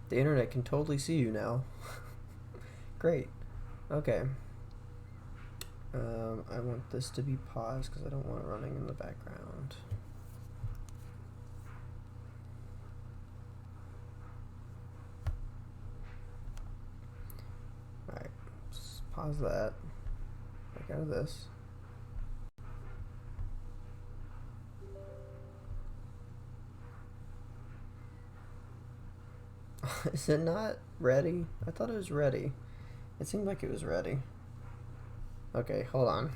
The internet can totally see you now. Great. Okay. I want this to be paused because I don't want it running in the background. Alright, just pause that. Back out of this. Is it not ready? I thought it was ready. It seemed like it was ready. Okay, hold on.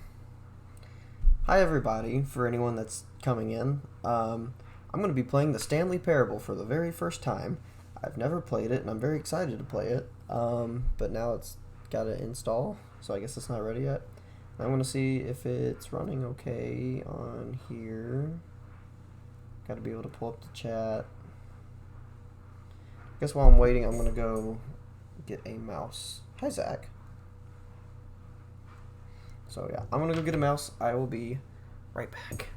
Hi everybody, for anyone that's coming in. I'm going to be playing the Stanley Parable for the very first time. I've never played it, and I'm very excited to play it. But now it's got to install, so I guess it's not ready yet. I want to see if it's running okay on here. Got to be able to pull up the chat. I guess while I'm waiting, I'm going to go get a mouse. Hi, Zach. So yeah, I'm going to go get a mouse. I will be right back.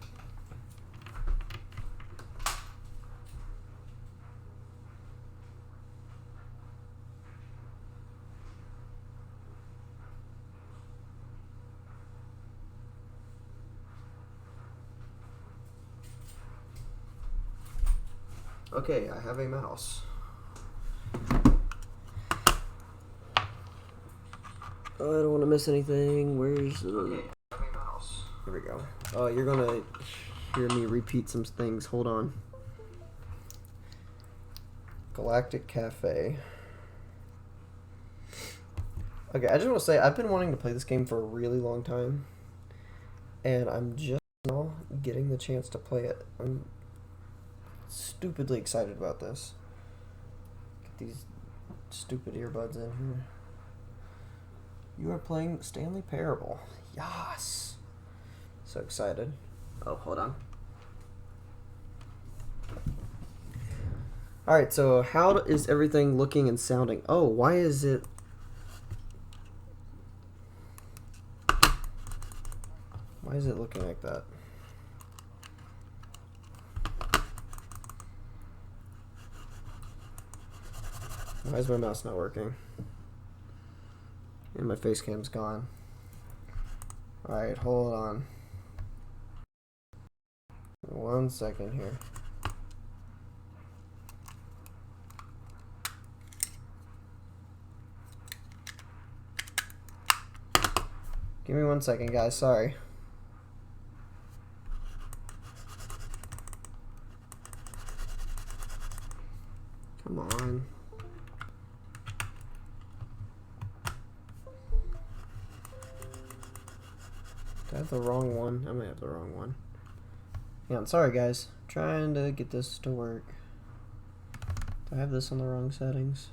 Okay, I have a mouse. Oh, I don't want to miss anything. Where's the... Okay, I have a mouse. Here we go. Oh, you're going to hear me repeat some things. Hold on. Galactic Cafe. Okay, I just want to say, I've been wanting to play this game for a really long time. And I'm just now getting the chance to play it. I'm stupidly excited about this. Get these stupid earbuds in here. You are playing Stanley Parable. Yes! So excited. Oh, hold on. Alright, so how is everything looking and sounding? Oh, why is it... Why is it looking like that? Why is my mouse not working? And my face cam's gone. Alright, hold on. 1 second here. Give me 1 second, guys. Sorry. Come on. Did I have the wrong one? I might have the wrong one. Yeah, I'm sorry, guys. Trying to get this to work. Do I have this on the wrong settings?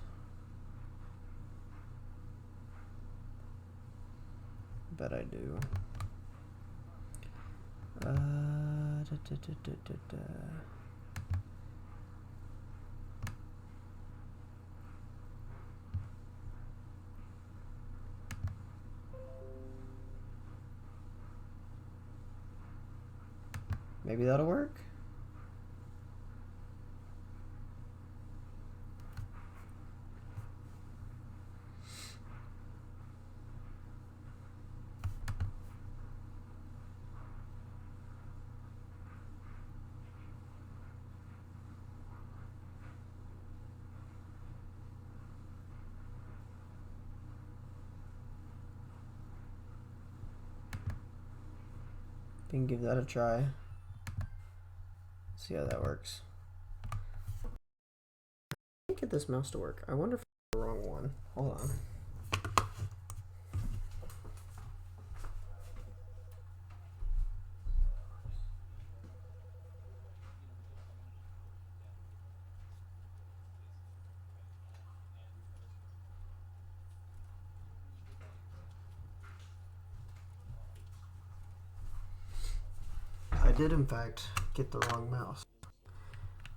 Bet I do. Maybe that'll work? You can give that a try. See how that works. I can't get this mouse to work. I wonder if it's the wrong one. Hold on. I did in fact get the wrong mouse.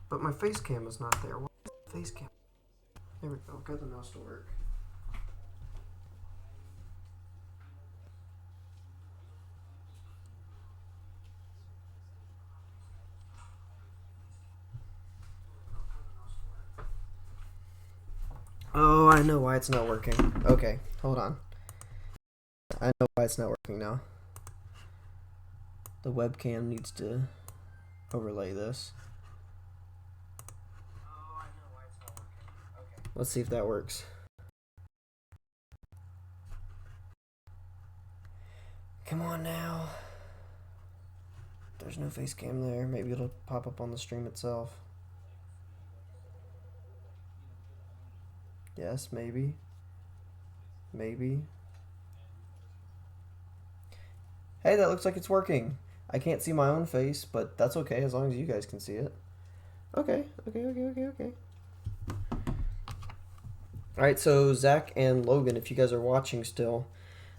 But my face cam is not there. Why is the face cam? There we go. Got the mouse to work. Oh, I know why it's not working. Okay, hold on. I know why it's not working now. The webcam needs to overlay this. Oh, I know why it's not working. Okay. Let's see if that works. Come on now. There's no face cam there. Maybe it'll pop up on the stream itself. Yes, maybe. Maybe. Hey, that looks like it's working. I can't see my own face, but that's okay as long as you guys can see it. Okay. Alright, so Zach and Logan, if you guys are watching still,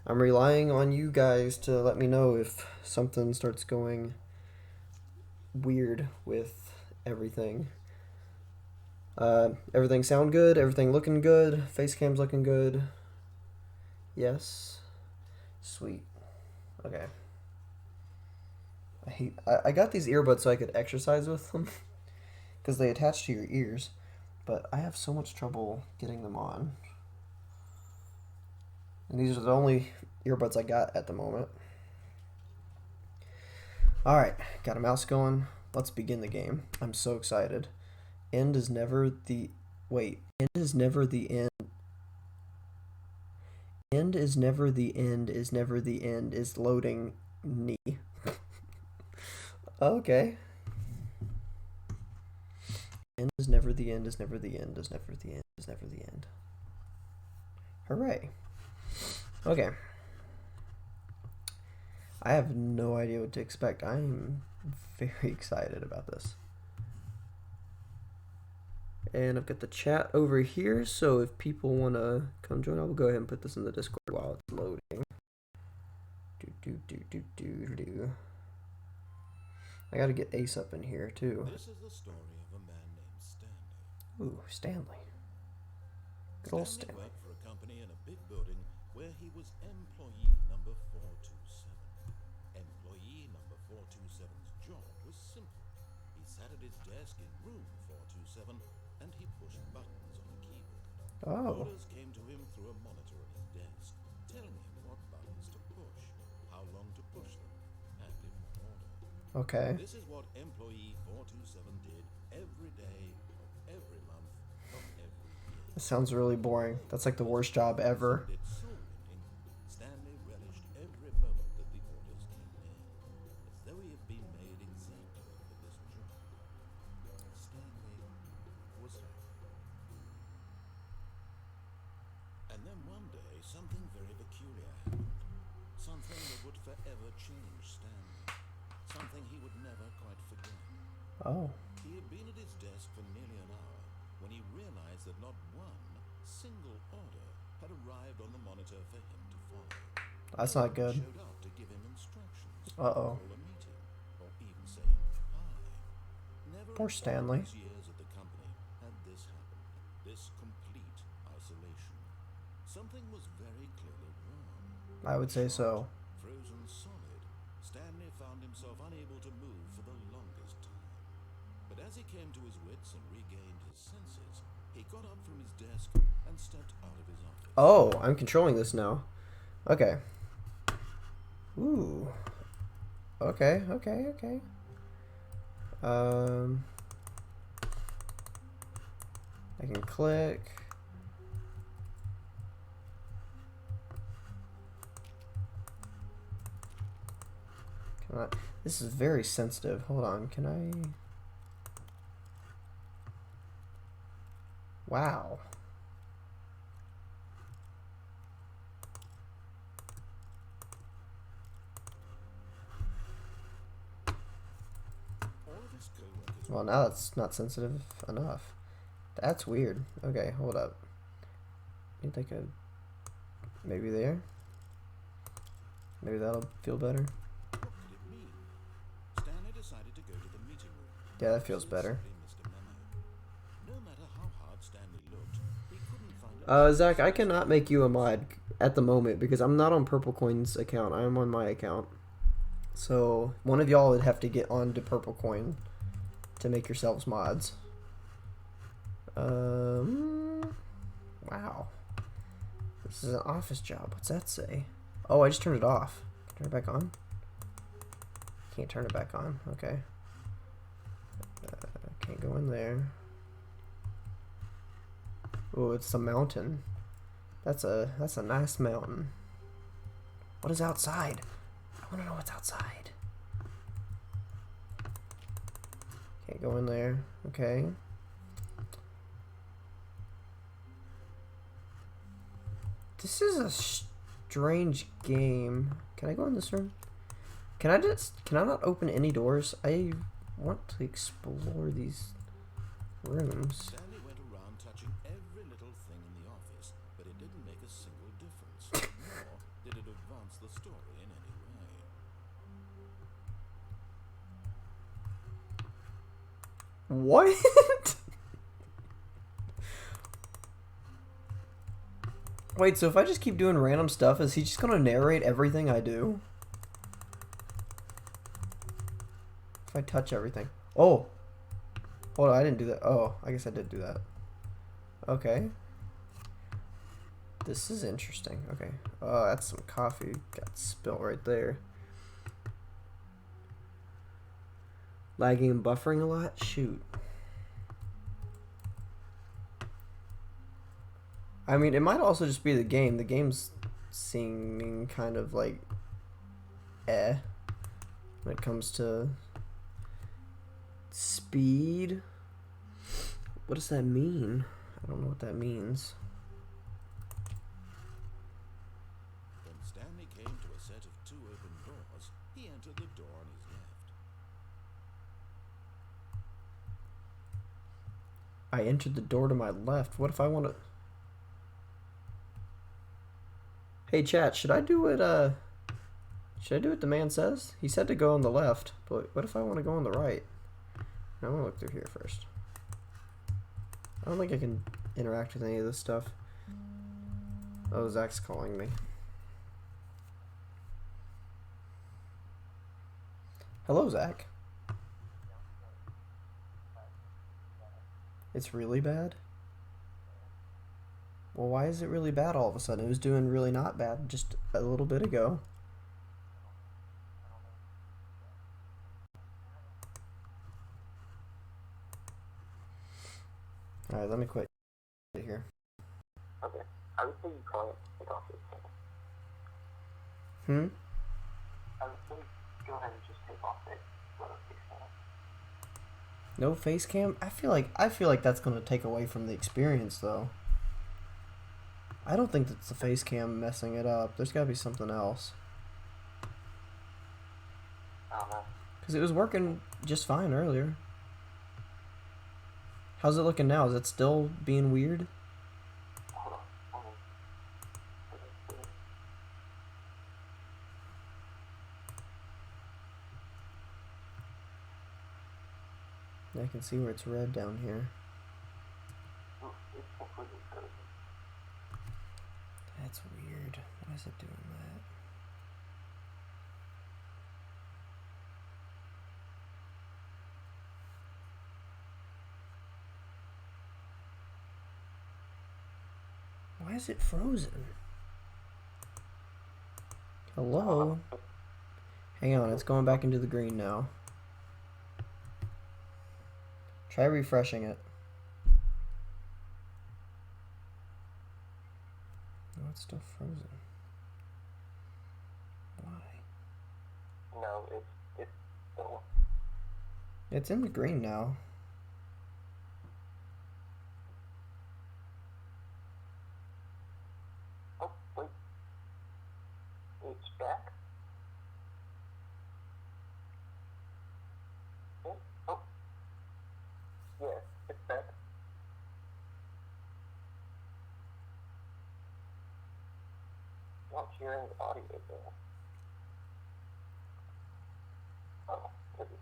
I'm relying on you guys to let me know if something starts going weird with everything. Everything sound good? Everything looking good? Facecam's looking good? Yes. Sweet. Okay. I got these earbuds so I could exercise with them because they attach to your ears, but I have so much trouble getting them on. And these are the only earbuds I got at the moment. Alright, got a mouse going. Let's begin the game. I'm so excited. End is never the... Wait. End is never the end. End is never the end is never the end is loading knee. Okay. End is never the end is never the end is never the end is never the end. Hooray. Okay. I have no idea what to expect. I'm very excited about this. And I've got the chat over here, so if people want to come join, I'll go ahead and put this in the Discord while it's loading. I gotta get Ace up in here, too. This is the story of a man named Stanley. Ooh, Stanley. Good old Stanley. Worked for a company in a big building where he was employee number 427. Employee number 427's job was simple. He sat at his desk in room 427 and he pushed buttons on a keyboard. Oh. Orders came to him through a monitor on his desk, telling him what buttons to push, how long to push them, and in what order. Okay. This is what employee 427 did every day of every month of every year. This sounds really boring. That's like the worst job ever. Stanley relished every moment that the orders came in, as though he had been made exactly for this job. Stanley was happy. And then one day, something very peculiar happened. Something that would forever change Stanley. Something he would never quite forget. Oh. He had been at his desk for nearly an hour when he realized that not one single order had arrived on the monitor for him to follow. That's not good. Showed up to give him instructions. Uh-oh. Call a meeting, or even saying hi. Never Poor Stanley. in all his years at the company had this happened. This complete isolation. Something was very clearly wrong. I would say so. Frozen solid, Stanley found himself unable to move for the longest time. But as he came to his wits and regained his senses, he got up from his desk and stepped out of his office. Oh, I'm controlling this now. Okay. Ooh. Okay. I can click. Come on. This is very sensitive. Hold on. Can I? Wow. Well, now it's not sensitive enough. That's weird. Okay, hold up. You think maybe there? Maybe that'll feel better. What could it mean? Stanley decided to go to the meeting room. Yeah, that feels better. No matter how hard Stanley looked, he couldn't find Zach, I cannot make you a mod at the moment because I'm not on Purple Coin's account. I am on my account. So one of y'all would have to get onto Purple Coin to make yourselves mods. Wow. This is an office job. What's that say? Oh, I just turned it off. Turn it back on? Can't turn it back on. Okay. Can't go in there. Oh, it's a mountain. That's a nice mountain. What is outside? I want to know what's outside. Can't go in there. Okay. This is a strange game. Can I go in this room? Can I not open any doors? I want to explore these rooms. Stanley went around touching every little thing in the office, but it didn't make a single difference, nor did it advance the story in any way. What? Wait, so if I just keep doing random stuff, is he just gonna narrate everything I do? If I touch everything. Oh! Hold on, I didn't do that. Oh, I guess I did do that. Okay. This is interesting. Okay. Oh, that's some coffee got spilt right there. Lagging and buffering a lot? Shoot. I mean, it might also just be the game. The game's seeming kind of like when it comes to speed. What does that mean? I don't know what that means. When Stanley came to a set of 2 open doors, he entered the door on his left. I entered the door to my left. What if I want to... Hey chat, should I do what the man says? He said to go on the left, but what if I want to go on the right? I want to look through here first. I don't think I can interact with any of this stuff. Oh, Zach's calling me. Hello, Zach. It's really bad? Well, why is it really bad all of a sudden? It was doing really not bad just a little bit ago. Alright, let me quit here. Okay. I would say you call it take off your Hmm? I would say go ahead and just take off it. No face cam? I feel like that's gonna take away from the experience though. I don't think that's the face cam messing it up. There's gotta be something else. I don't know. Because it was working just fine earlier. How's it looking now? Is it still being weird? Hold on. I can see where it's red down here. Oh, it's completely frozen. That's weird. Why is it doing that? Why is it frozen? Hello? Hang on, it's going back into the green now. Try refreshing it. No, it's still frozen. Why? No, it's still. It's in the green now. Oh, wait. It's back? Oh. Yeah, it's back. Not hearing the audio though. Oh, maybe.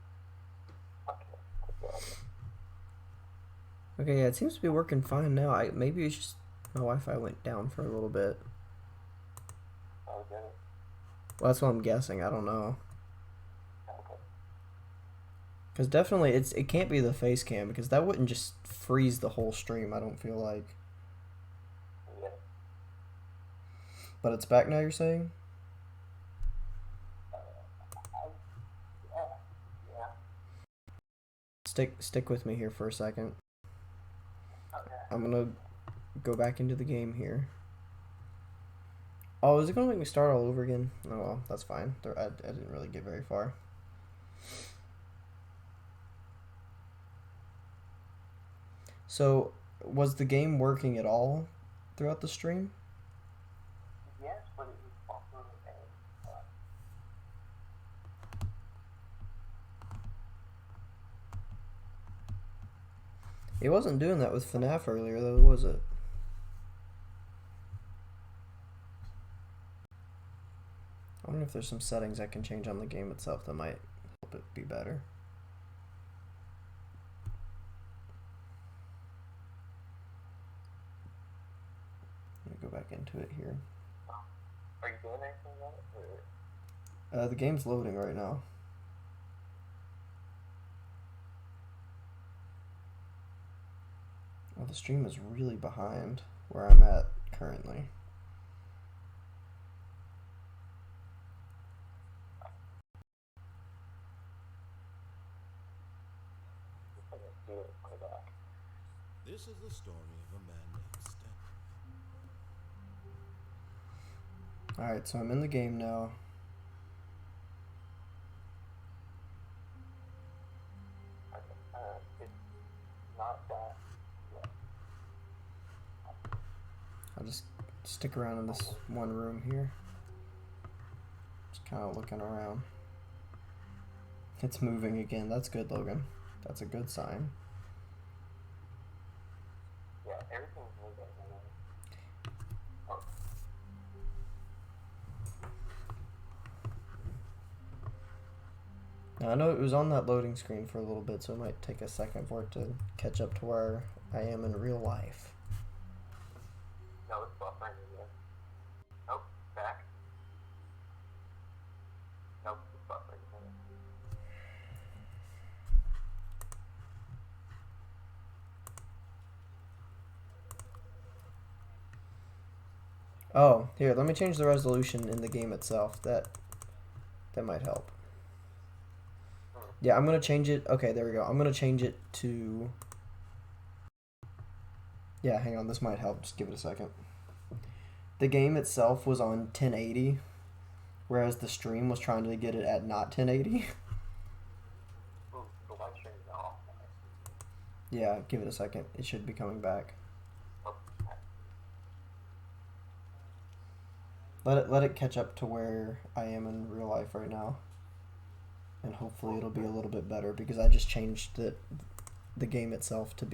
Okay. Okay, yeah, it seems to be working fine now. Maybe it's just my Wi-Fi went down for a little bit. Okay. Well, that's what I'm guessing. I don't know. Okay. Because definitely, it can't be the face cam because that wouldn't just freeze the whole stream. I don't feel like. Yeah. But it's back now, you're saying? Yeah. Stick with me here for a second. Okay. I'm gonna go back into the game here. Oh, is it gonna make me start all over again? Oh well, that's fine. I didn't really get very far. So, was the game working at all throughout the stream? Yes, but it was also It wasn't doing that with FNAF earlier, though, was it? I wonder if there's some settings I can change on the game itself that might help it be better. Let me go back into it here. Are you doing anything on it? Or? The game's loading right now. Well, the stream is really behind where I'm at currently. This is the story of a man named Stanley. Alright, so I'm in the game now. It's not that yet. I'll just stick around in this one room here. Just kind of looking around. It's moving again. That's good, Logan. That's a good sign. Yeah, everything's moving. Oh. Now, I know it was on that loading screen for a little bit, so it might take a second for it to catch up to where I am in real life. No, it's buffering again. Nope, back. Nope, it's buffering again. Oh, here, let me change the resolution in the game itself. That might help. Yeah, I'm gonna change it. Okay, there we go. I'm gonna change it to... Yeah, hang on, this might help. Just give it a second. The game itself was on 1080, whereas the stream was trying to get it at not 1080. Ooh, the light stream is off. Yeah, give it a second. It should be coming back. Let it catch up to where I am in real life right now. And hopefully it'll be a little bit better because I just changed the game itself to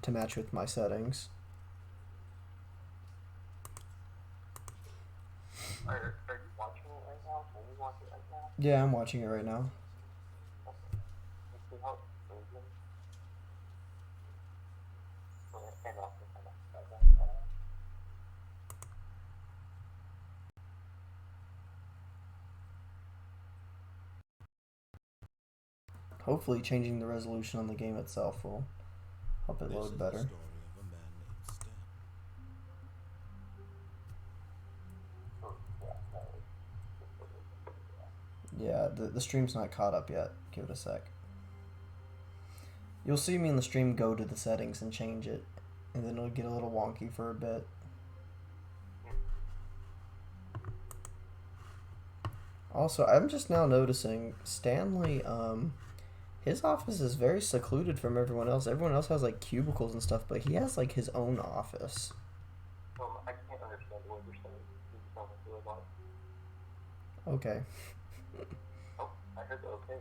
match with my settings. Are you watching it right now? Can you watch it right now? Yeah, I'm watching it right now. You see how it's moving? And also kind of Hopefully changing the resolution on the game itself will help it load better. This is the story of a man named Stanley. Yeah, the stream's not caught up yet. Give it a sec. You'll see me in the stream go to the settings and change it, and then it'll get a little wonky for a bit. Also, I'm just now noticing Stanley, his office is very secluded from everyone else. Everyone else has like cubicles and stuff, but he has like his own office. I can't understand what you're saying. You just don't do a lot. Okay. Oh, I heard the okay.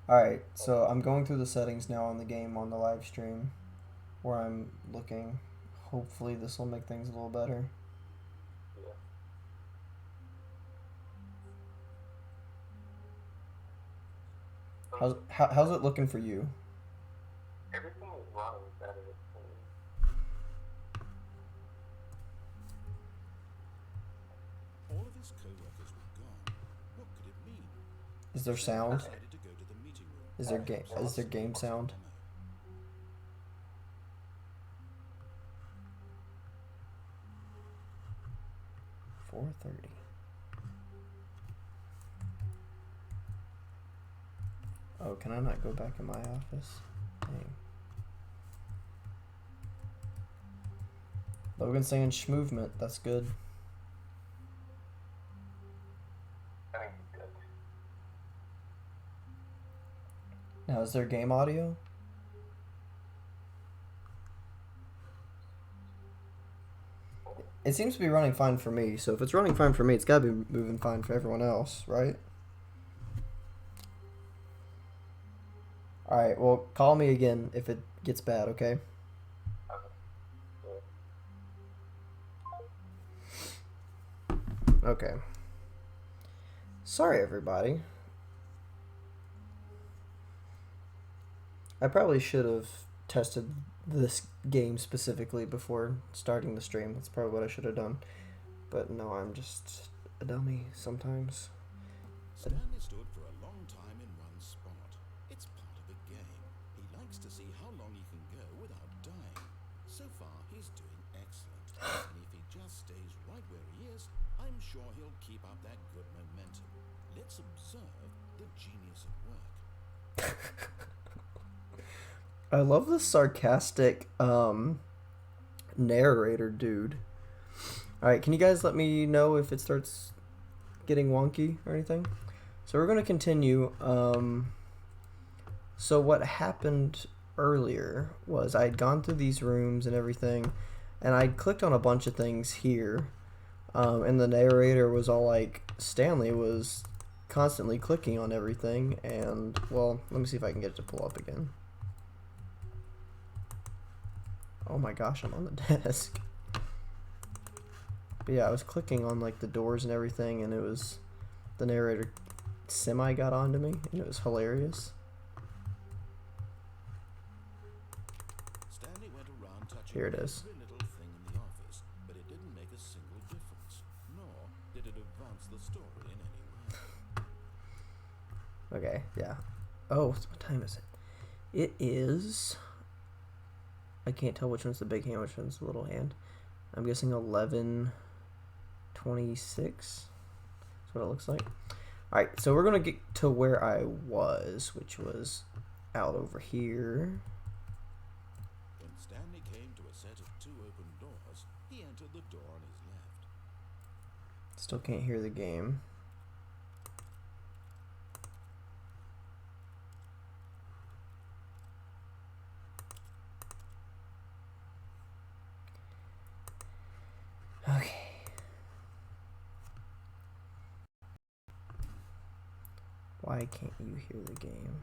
Alright, so I'm going through the settings now on the game on the live stream where I'm looking. Hopefully this will make things a little better. Yeah. How's it looking for you? Everything is running better. All of his co-workers were gone. What could it mean? Is there sound? Decided to go to the meeting room. Is there game sound? 4:30. Oh, can I not go back in my office? Dang. Logan's saying schmovement. That's good. I think it's good. Now, is there game audio? It seems to be running fine for me, so if it's running fine for me, it's got to be moving fine for everyone else, right? Alright, well, call me again if it gets bad, okay? Okay. Sorry, everybody. I probably should have tested this game specifically before starting the stream. That's probably what I should have done. But no, I'm just a dummy sometimes. Stanley stood for a long time in one spot. It's part of the game. He likes to see how long he can go without dying. So far, he's doing excellent. And if he just stays right where he is, I'm sure he'll keep up that good momentum. Let's observe the genius at work. I love the sarcastic narrator dude. Alright, can you guys let me know if it starts getting wonky or anything? So we're going to continue. So what happened earlier was I'd gone through these rooms and everything, and I'd clicked on a bunch of things here, and the narrator was all like, Stanley was constantly clicking on everything, and, well, let me see if I can get it to pull up again. Oh my gosh, I'm on the desk. But yeah, I was clicking on like the doors and everything, and it was the narrator semi got onto me, and it was hilarious. Stanley went around touching Here it is. every little thing in the office, but it didn't make a single difference, nor did it advance the story in any way. Okay, yeah. Oh, what time is it? It is... I can't tell which one's the big hand, which one's the little hand. I'm guessing 11:26. That's what it looks like. Alright, so we're going to get to where I was, which was out over here. When Stanley came to a set of two open doors, he entered the door on his left. Still can't hear the game. Okay. Why can't you hear the game?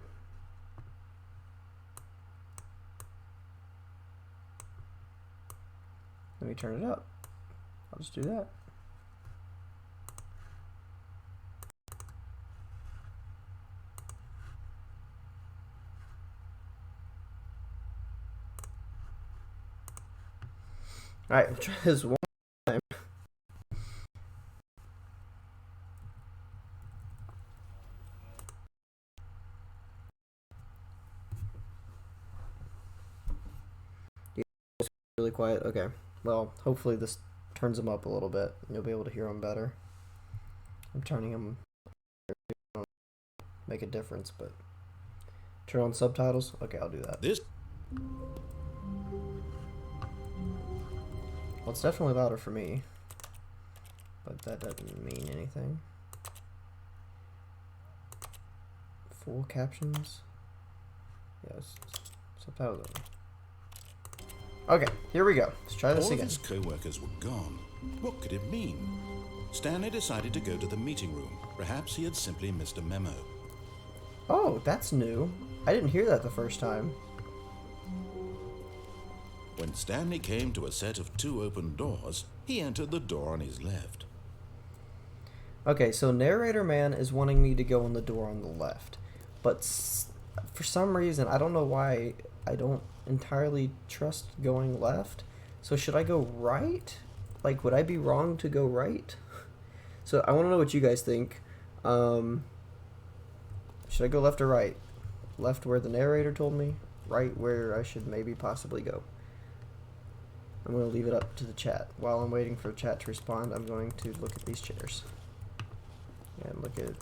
Let me turn it up. I'll just do that. Alright, we'll try this one time. Really quiet. Okay. Well, hopefully this turns them up a little bit. And you'll be able to hear them better. I'm turning them. Make a difference, but turn on subtitles. Okay, I'll do that. This Well, it's definitely louder for me, but that doesn't mean anything. Full captions. Yes. Subtitles. Okay, here we go. Let's try this all of again. his co-workers were gone. What could it mean? Stanley decided to go to the meeting room. Perhaps he had simply missed a memo. Oh, that's new. I didn't hear that the first time. When Stanley came to a set of two open doors, he entered the door on his left. Okay, so narrator man is wanting me to go in the door on the left, but for some reason, I don't know why, I don't entirely trust going left. So should I go right? Like, would I be wrong to go right? So I want to know what you guys think. Should I go left or right? Left where the narrator told me, right where I should maybe possibly go. I'm going to leave it up to the chat. While I'm waiting for chat to respond, I'm going to look at these chairs. And look at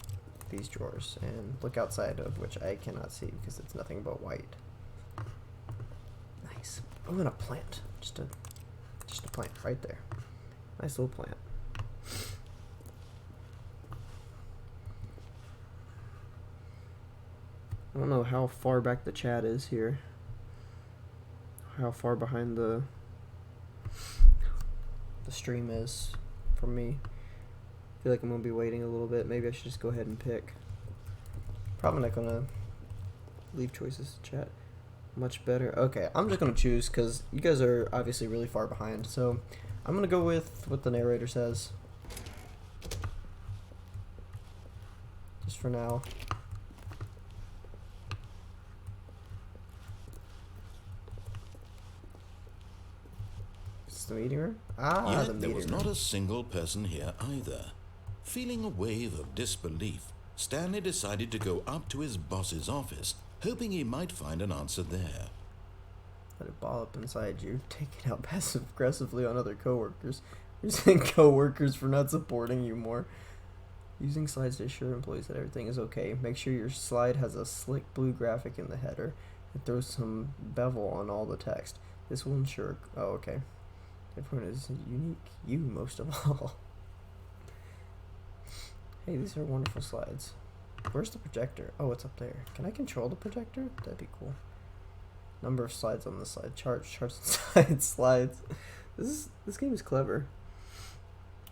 these drawers. And look outside, of which I cannot see because it's nothing but white. Nice. I'm going to plant. Just a plant right there. Nice little plant. I don't know how far back the chat is here. How far behind the stream is from me. I feel like I'm gonna be waiting a little bit. Maybe I should just go ahead and pick. Probably not gonna leave choices to chat. Much better. Okay, I'm just gonna choose because you guys are obviously really far behind. So I'm gonna go with what the narrator says. Just for now. The meeting room? Yet The there meeting was room. not a single person here either. Feeling a wave of disbelief, Stanley decided to go up to his boss's office, hoping he might find an answer there. Let it ball up inside you, taking out passive aggressively on other coworkers. You're saying coworkers for not supporting you more. Using slides to assure employees that everything is okay. Make sure your slide has a slick blue graphic in the header and throw some bevel on all the text. This will ensure. Oh, okay. Everyone is unique. You most of all. Hey, these are wonderful slides. Where's the projector? Oh, it's up there. Can I control the projector? That'd be cool. Number of slides on the slide. Charts and slides. This game is clever.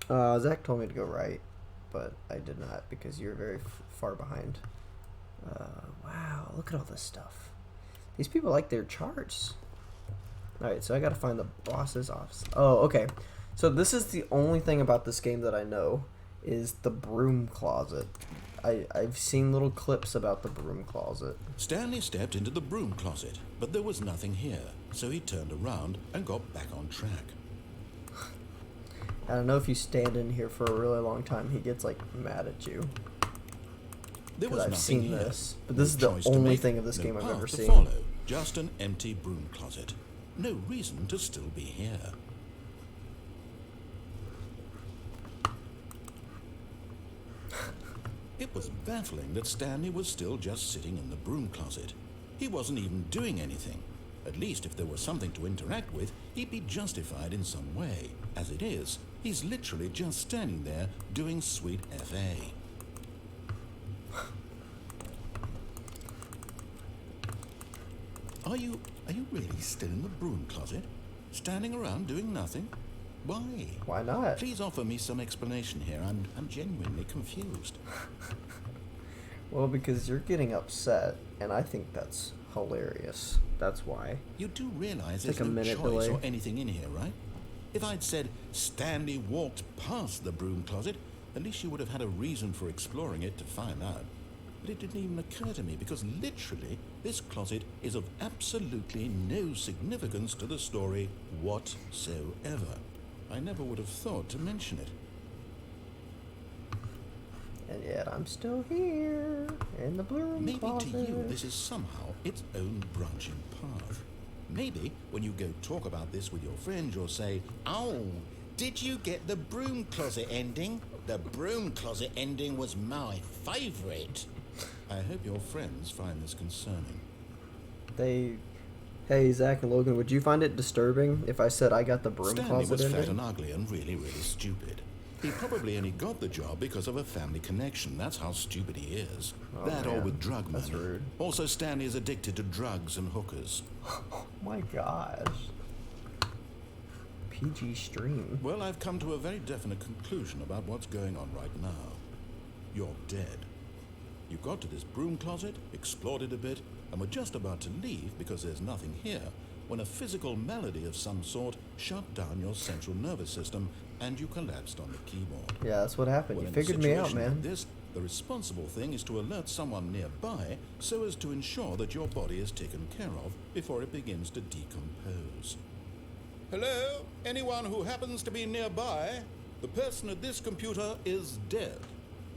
Zach told me to go right, but I did not because you're very far behind. Wow, look at all this stuff. These people like their charts. Alright, so I gotta find the boss's office. Oh, okay. So this is the only thing about this game that I know is the Broom Closet. I've seen little clips about the Broom Closet. Stanley stepped into the broom closet, but there was nothing here, so he turned around and got back on track. I don't know if you stand in here for a really long time, he gets like mad at you. There was I've nothing seen here. this, but this is the choice to only make, thing of this no game I've path ever to seen. follow, just an empty broom closet. No reason to still be here. It was baffling that Stanley was still just sitting in the broom closet. He wasn't even doing anything. At least if there was something to interact with, he'd be justified in some way. As it is, he's literally just standing there doing sweet FA. Are you really still in the broom closet? Standing around doing nothing? Why? Why not? Please offer me some explanation here. I'm genuinely confused. Well, because you're getting upset, and I think that's hilarious. That's why. You do realize It's there's like a no minute choice delay. or anything in here, right? If I'd said Stanley walked past the broom closet, at least you would have had a reason for exploring it to find out. But it didn't even occur to me because literally this closet is of absolutely no significance to the story whatsoever. I never would have thought to mention it. And yet I'm still here in the Broom Maybe Closet. to you this is somehow its own branching path. Maybe when you go talk about this with your friends, you'll say, "Oh, did you get the broom closet ending? The broom closet ending was my favourite." I hope your friends find this concerning. Hey, Zach and Logan, would you find it disturbing if I said I got the Broom Stanley Closet was fat ending? and ugly and really, really stupid. He probably only got the job because of a family connection. That's how stupid he is. Oh, That or man. with drug money. That's rude. Also, Stanley is addicted to drugs and hookers. Oh my gosh. PG stream. Well, I've come to a very definite conclusion about what's going on right now. You're dead. You got to this broom closet, explored it a bit, and were just about to leave because there's nothing here when a physical malady of some sort shut down your central nervous system and you collapsed on the keyboard. Yeah, that's what happened. Well, You in a figured me out, situation man. like this, the responsible thing is to alert someone nearby so as to ensure that your body is taken care of before it begins to decompose. Hello? Anyone who happens to be nearby? The person at this computer is dead.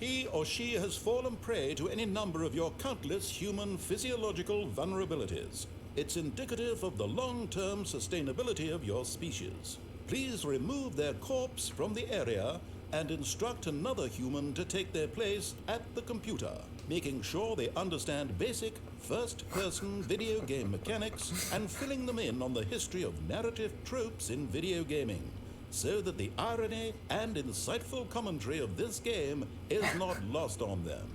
He or she has fallen prey to any number of your countless human physiological vulnerabilities. It's indicative of the long-term sustainability of your species. Please remove their corpse from the area and instruct another human to take their place at the computer, making sure they understand basic first-person video game mechanics and filling them in on the history of narrative tropes in video gaming, so that the irony and insightful commentary of this game is not lost on them.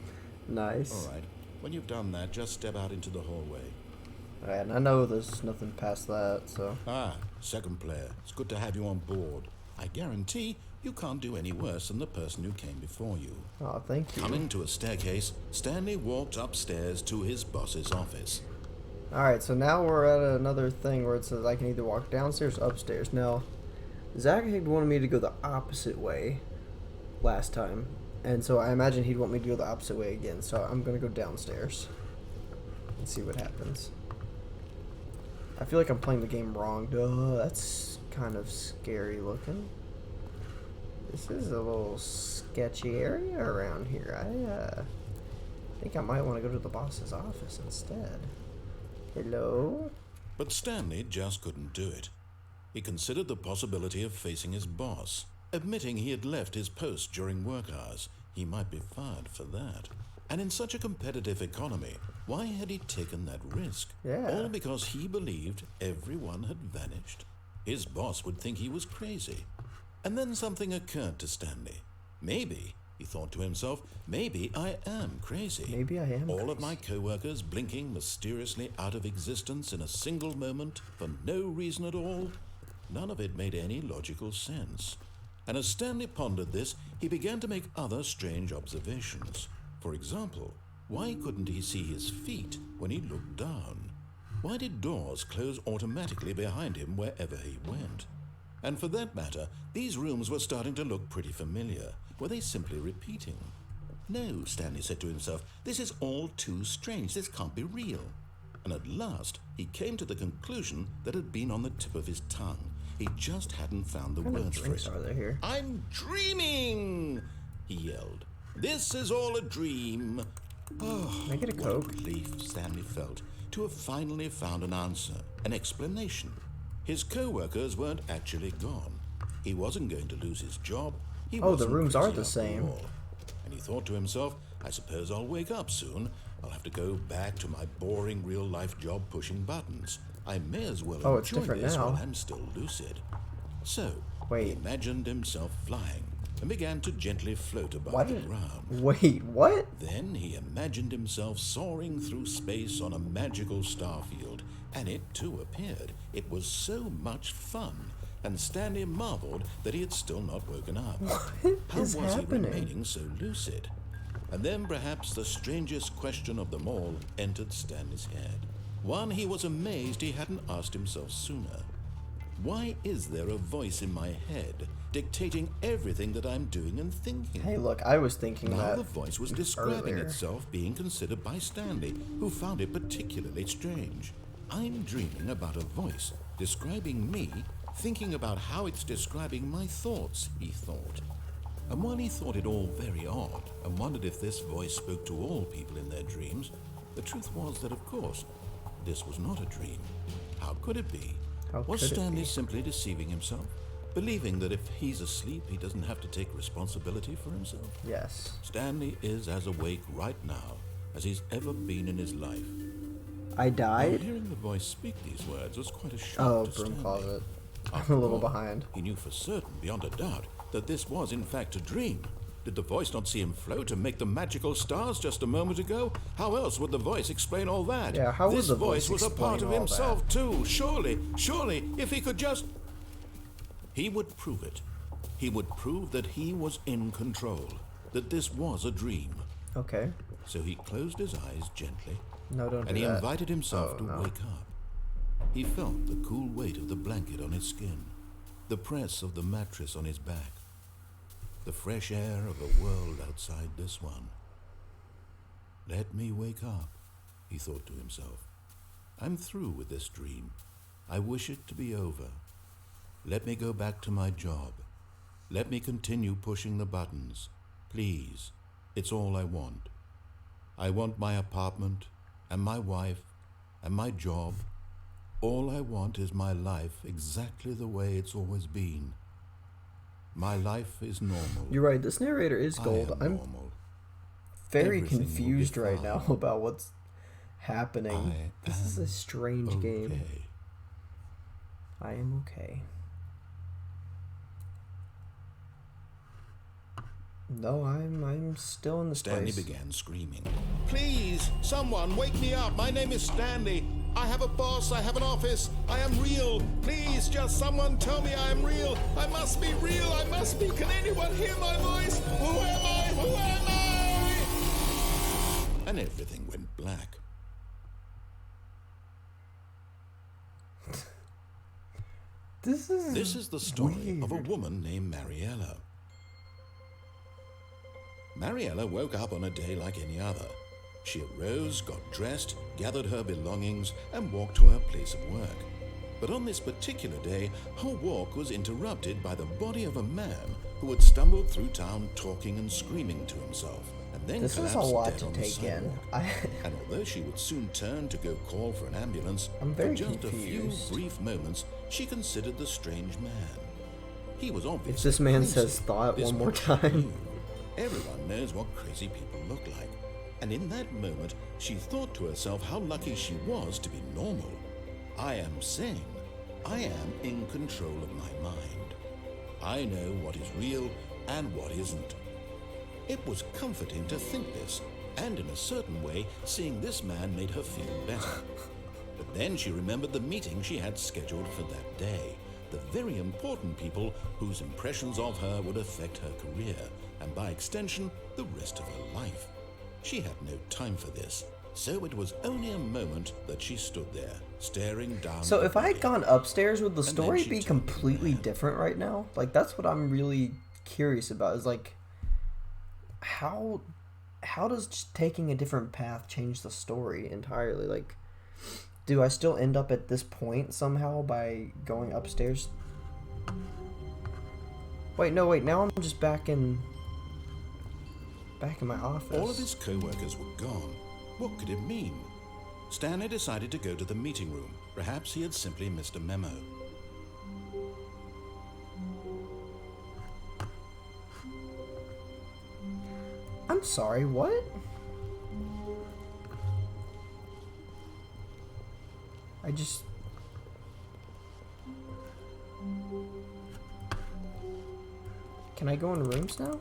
Nice. All right, when you've done that, just step out into the hallway. Alright, and I know there's nothing past that, so... Second player, it's good to have you on board. I guarantee you can't do any worse than the person who came before you. Oh, thank you. Coming to a staircase, Stanley walked upstairs to his boss's office. Alright, so now we're at another thing where it says I can either walk downstairs or upstairs. Now, Zach had wanted me to go the opposite way last time, and so I imagine he'd want me to go the opposite way again, so I'm gonna go downstairs and see what happens. I feel like I'm playing the game wrong. Duh, that's kind of scary looking. This is a little sketchy area around here. I think I might want to go to the boss's office instead. Hello? But Stanley just couldn't do it. He considered the possibility of facing his boss. Admitting he had left his post during work hours, he might be fired for that. And in such a competitive economy, why had he taken that risk? Yeah. All because he believed everyone had vanished. His boss would think he was crazy. And then something occurred to Stanley. Maybe, he thought to himself, maybe I am crazy. Maybe I am All of crazy. my co-workers blinking mysteriously out of existence in a single moment for no reason at all. None of it made any logical sense. And as Stanley pondered this, he began to make other strange observations. For example, why couldn't he see his feet when he looked down? Why did doors close automatically behind him wherever he went? And for that matter, these rooms were starting to look pretty familiar. Were they simply repeating? No, Stanley said to himself, this is all too strange. This can't be real. And at last, he came to the conclusion that had been on the tip of his tongue. He just hadn't found the What kind of words for drinks it. are there here? I'm dreaming, he yelled. This is all a dream. Oh, Can I get a what Coke? relief Stanley felt to have finally found an answer, an explanation. His co-workers weren't actually gone. He wasn't going to lose his job. He Oh, the wasn't rooms are crazy the after same. all. And he thought to himself, I suppose I'll wake up soon. I'll have to go back to my boring real-life job pushing buttons. I may as well Oh, it's enjoy different this now. while I'm still lucid. So, he Wait. imagined himself flying and began to gently float above Why the did... ground. Wait, what? Then he imagined himself soaring through space on a magical starfield, and it too appeared. It was so much fun, and Stanley marveled that he had still not woken up. What How is was happening? he remaining so lucid? And then perhaps the strangest question of them all entered Stanley's head. One he was amazed he hadn't asked himself sooner. Why is there a voice in my head dictating everything that I'm doing and thinking? Hey, look, I was thinking Now that the voice was describing earlier. itself being considered by Stanley, who found it particularly strange. I'm dreaming about a voice describing me, thinking about how it's describing my thoughts, he thought. And while he thought it all very odd and wondered if this voice spoke to all people in their dreams, the truth was that, of course, this was not a dream. How could it be? How Was could it Stanley be? simply deceiving himself, believing that if he's asleep, he doesn't have to take responsibility for himself? Yes. Stanley is as awake right now as he's ever been in his life. I Now, died? hearing the voice speak these words was quite a shock Oh, to Broom Stanley. Closet. After I'm a little all, behind. He knew for certain, beyond a doubt, that this was in fact a dream. Did the voice not see him float and make the magical stars just a moment ago? How else would the voice explain all that? Yeah, how would this the voice was a part of explain all himself too. Surely, if he could just... He would prove it. He would prove that he was in control, that this was a dream. Okay. So he closed his eyes gently, No, don't do and he that. invited himself Oh, to no. wake up. He felt the cool weight of the blanket on his skin, the press of the mattress on his back, the fresh air of a world outside this one. Let me wake up, he thought to himself. I'm through with this dream. I wish it to be over. Let me go back to my job. Let me continue pushing the buttons. Please, it's all I want. I want my apartment, and my wife, and my job, All I want is my life exactly the way it's always been. My life is normal. You're right, this narrator is gold. I am I'm normal. very Everything will be confused right now fine. about what's happening. This is a strange game. Okay. I am okay. No, I'm still in this Stanley place. began screaming. Please, someone, wake me up. My name is Stanley. I have a boss. I have an office. I am real. Please, just someone tell me I am real. I must be real. I must be. Can anyone hear my voice? Who am I? Who am I? And everything went black. This is the story weird. of a woman named Mariella. Mariella woke up on a day like any other. She arose, got dressed, gathered her belongings, and walked to her place of work. But on this particular day, her walk was interrupted by the body of a man who had stumbled through town talking and screaming to himself, and then This is collapsed a lot dead to on the take in. sidewalk. And although she would soon turn to go call for an ambulance, I'm for very just confused. a few brief moments, she considered the strange man. He was obviously If this man crazy. says thought This one more much she time. knew. Everyone knows what crazy people look like. And in that moment, she thought to herself how lucky she was to be normal. I am sane. I am in control of my mind. I know what is real and what isn't. It was comforting to think this, and in a certain way, seeing this man made her feel better. But then she remembered the meeting she had scheduled for that day. The very important people whose impressions of her would affect her career, and by extension, the rest of her life. She had no time for this, so it was only a moment that she stood there, staring down. So if I had the gone upstairs, would the then story she be turned to the completely man. different right now? Like, that's what I'm really curious about, is like, how does just taking a different path change the story entirely? Like, do I still end up at this point somehow by going upstairs? Wait, no, wait, now I'm just back in my office. All of his co-workers were gone. What could it mean? Stanley decided to go to the meeting room. Perhaps he had simply missed a memo. I'm sorry, what? I just... Can I go in rooms now?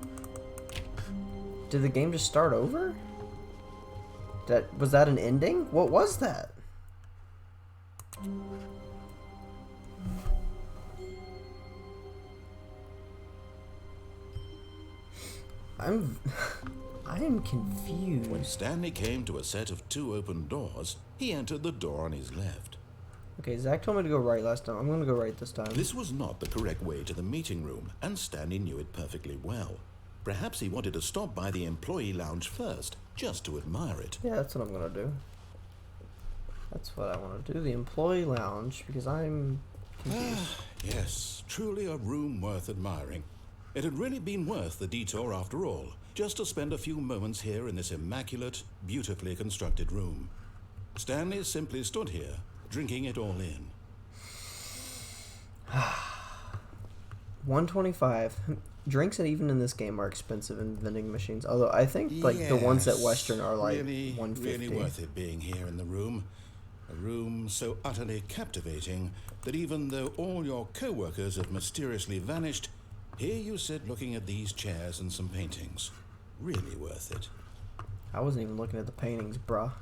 Did the game just start over? Was that an ending? What was that? I am confused. When Stanley came to a set of 2 open doors, he entered the door on his left. Okay, Zach told me to go right last time. I'm gonna go right this time. This was not the correct way to the meeting room, and Stanley knew it perfectly well. Perhaps he wanted to stop by the employee lounge first, just to admire it. Yeah, that's what I'm gonna do. That's what I want to do. The employee lounge, because I'm confused. Yes, truly a room worth admiring. It had really been worth the detour after all, just to spend a few moments here in this immaculate, beautifully constructed room. Stanley simply stood here, drinking it all in. 125. Drinks, and even in this game, are expensive in vending machines. Although I think like the ones at Western are like really, 150. really worth it being here in the room. A room so utterly captivating that even though all your co-workers have mysteriously vanished, here you sit looking at these chairs and some paintings. Really worth it. I wasn't even looking at the paintings, bruh.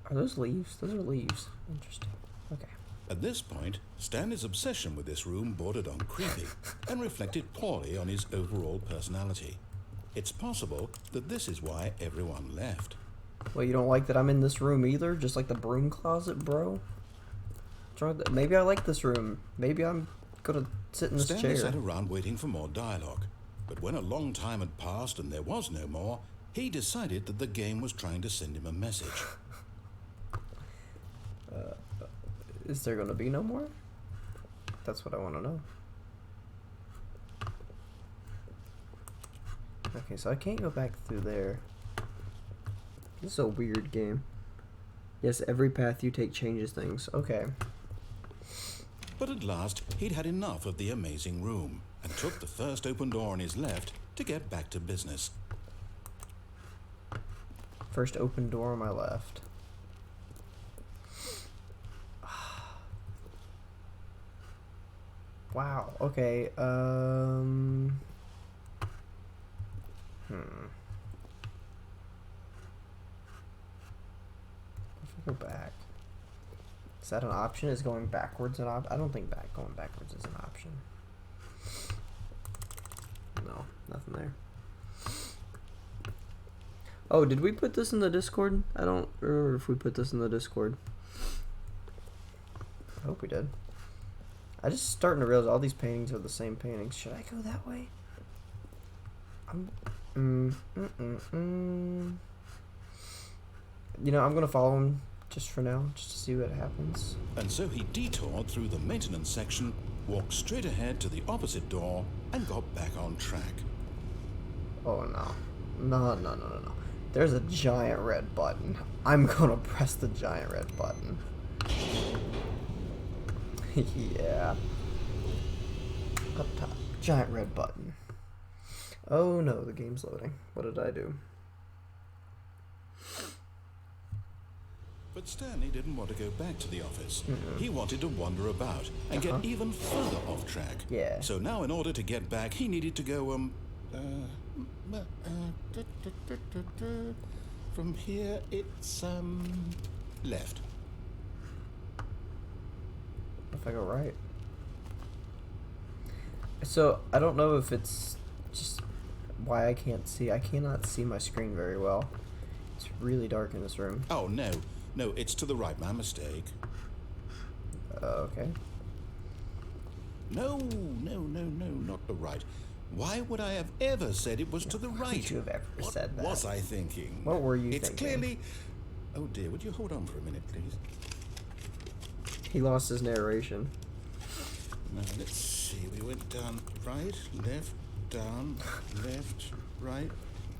Are those leaves? Those are leaves. Interesting. Okay. At this point, Stanley's obsession with this room bordered on creepy and reflected poorly on his overall personality. It's possible that this is why everyone left. Well, you don't like that I'm in this room either? Just like the broom closet, bro? Maybe I like this room. Maybe I'm gonna sit in this Stanley chair. sat around waiting for more dialogue. But when a long time had passed and there was no more, he decided that the game was trying to send him a message. Is there gonna be no more? That's what I want to know. Okay, so I can't go back through there. This is a weird game. Yes, every path you take changes things. Okay. But at last, he'd had enough of the amazing room and took the first open door on his left to get back to business. First open door on my left. Wow. Okay. If I go back, is that an option? Is going backwards an option? I don't think going backwards is an option. No, nothing there. Oh, did we put this in the Discord? I don't remember if we put this in the Discord. I hope we did. I just starting to realize all these paintings are the same paintings. Should I go that way? You know, I'm gonna follow him just for now, just to see what happens. And so he detoured through the maintenance section, walked straight ahead to the opposite door, and got back on track. Oh no. No. There's a giant red button. I'm gonna press the giant red button. Yeah. Up top. Giant red button. Oh no, the game's loading. What did I do? But Stanley didn't want to go back to the office. He wanted to wander about and get even further off track. Yeah. So now in order to get back, he needed to go, from here, it's, left. If I go right. So, I don't know if it's just why I can't see. I cannot see my screen very well. It's really dark in this room. Oh, no. No, it's to the right. My mistake. Okay. No, not the right. Why would I have ever said it was to the right? Would you have ever said that? What was I thinking? What were you It's thinking? clearly... Oh, dear. Would you hold on for a minute, please? He lost his narration. Now, let's see. We went down right, left, down, left, right.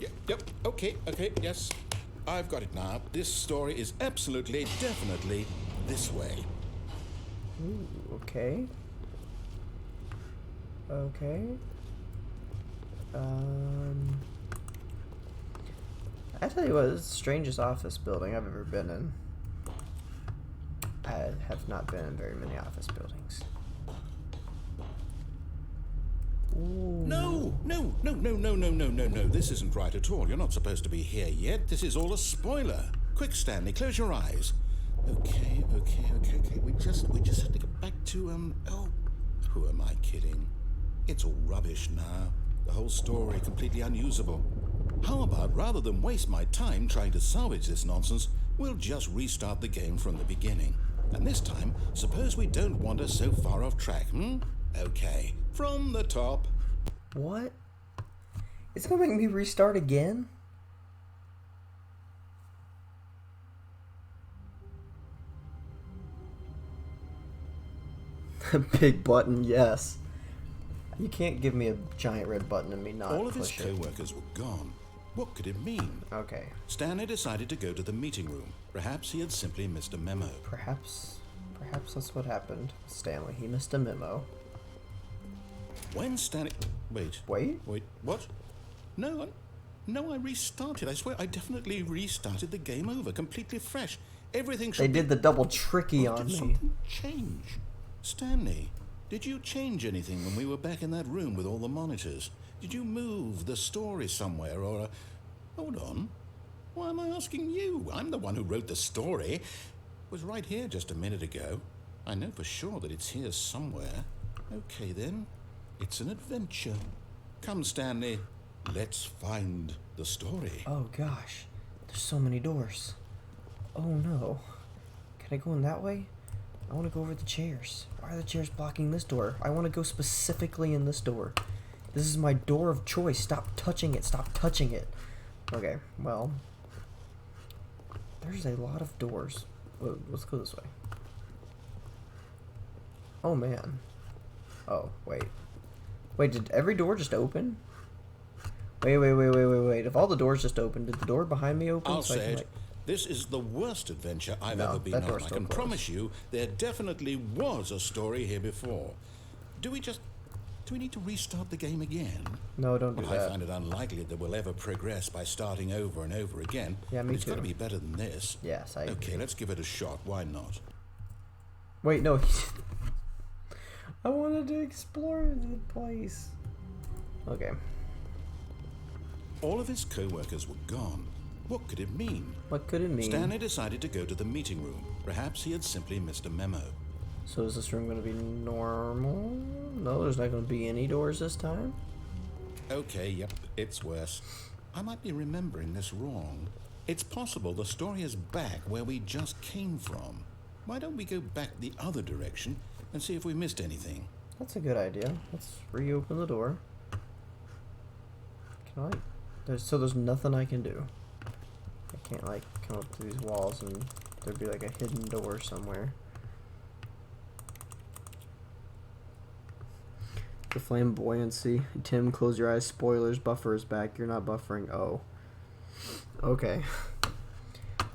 Yep. Okay, yes. I've got it now. This story is absolutely, definitely this way. Ooh, okay. Okay. I tell you what, this is the strangest office building I've ever been in. I have not been in very many office buildings. Ooh. No. This isn't right at all. You're not supposed to be here yet. This is all a spoiler. Quick, Stanley, close your eyes. Okay. We just have to get back to, oh, who am I kidding? It's all rubbish now. The whole story completely unusable. How about, rather than waste my time trying to salvage this nonsense, we'll just restart the game from the beginning. And this time, suppose we don't wander so far off track, Okay, from the top. What? It's gonna make me restart again? Big button, yes. You can't give me a giant red button and me not All of his push it. co-workers were gone. What could it mean? Okay. Stanley decided to go to the meeting room. Perhaps he had simply missed a memo. Perhaps that's what happened. Stanley, he missed a memo. When Stanley... Wait, what? No, I restarted. I swear, I definitely restarted the game over, completely fresh. Everything should They did the double tricky on Did me. something change? Stanley, did you change anything when we were back in that room with all the monitors? Did you move the story somewhere, or... Hold on. Why am I asking you? I'm the one who wrote the story. It was right here just a minute ago. I know for sure that it's here somewhere. Okay, then. It's an adventure. Come, Stanley. Let's find the story. Oh gosh, there's so many doors. Oh no. Can I go in that way? I want to go over the chairs. Why are the chairs blocking this door? I want to go specifically in this door. This is my door of choice. Stop touching it. Stop touching it. Okay, well. There's a lot of doors. Whoa, let's go this way. Oh man. Oh, wait. Wait, did every door just open? Wait. If all the doors just opened, did the door behind me open? I'll so I say can, it. like... This is the worst adventure I've No, ever been that on. door's I still can closed. promise you there definitely was a story here before. Do we need to restart the game again? No, don't do Well, I that. find it unlikely that we'll ever progress by starting over and over again. Yeah, me but it's got too. to be better than this. Yes, I Okay, agree. let's give it a shot. Why not? Wait, no. I wanted to explore the place. Okay. All of his co-workers were gone. What could it mean? What could it mean? Stanley decided to go to the meeting room. Perhaps he had simply missed a memo. So is this room going to be normal? No, there's not going to be any doors this time? Okay, yep, it's worse. I might be remembering this wrong. It's possible the story is back where we just came from. Why don't we go back the other direction and see if we missed anything? That's a good idea. Let's reopen the door. Can I? There's nothing I can do. I can't like come up to these walls and there'd be like a hidden door somewhere. The flamboyancy. Tim, close your eyes. Spoilers. Buffer is back. You're not buffering. Oh. Okay.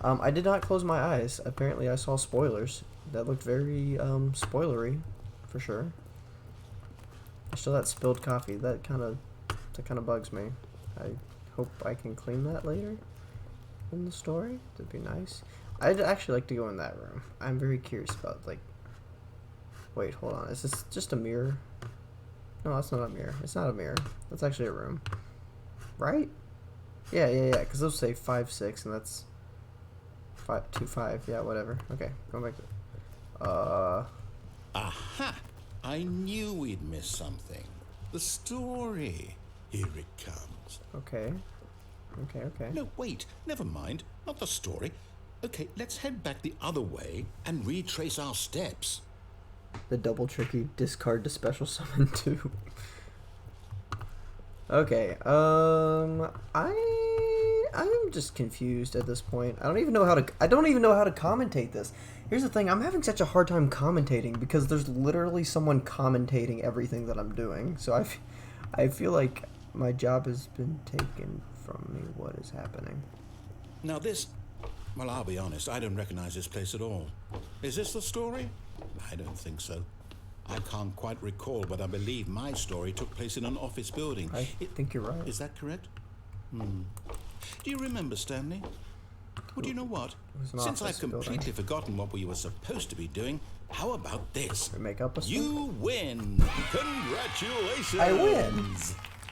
I did not close my eyes. Apparently I saw spoilers. That looked very spoilery, for sure. I still that spilled coffee. That kind of bugs me. I hope I can clean that later in the story. That'd be nice. I'd actually like to go in that room. I'm very curious about like. Wait, hold on. Is this just a mirror? No, that's not a mirror. It's not a mirror. That's actually a room, right? Yeah. Because those say 5'6", and that's 5'2'5". Yeah, whatever. Okay, going back to. Aha! I knew we'd missed something. The story. Here it comes. Okay. No, wait. Never mind. Not the story. Okay, let's head back the other way and retrace our steps. The double tricky discard to special summon too. Okay, I'm just confused at this point. I don't even know how to commentate this. Here's the thing, I'm having such a hard time commentating because there's literally someone commentating everything that I'm doing. So I feel like my job has been taken from me. What is happening? Now this... Well, I'll be honest, I don't recognize this place at all. Is this the story? I don't think so. I can't quite recall, but I believe my story took place in an office building. I think you're right. Is that correct? Do you remember, Stanley? Well, do you know what? was an Since I've office building. completely forgotten what we were supposed to be doing, how about this? We make up a story? You win! Congratulations! I win!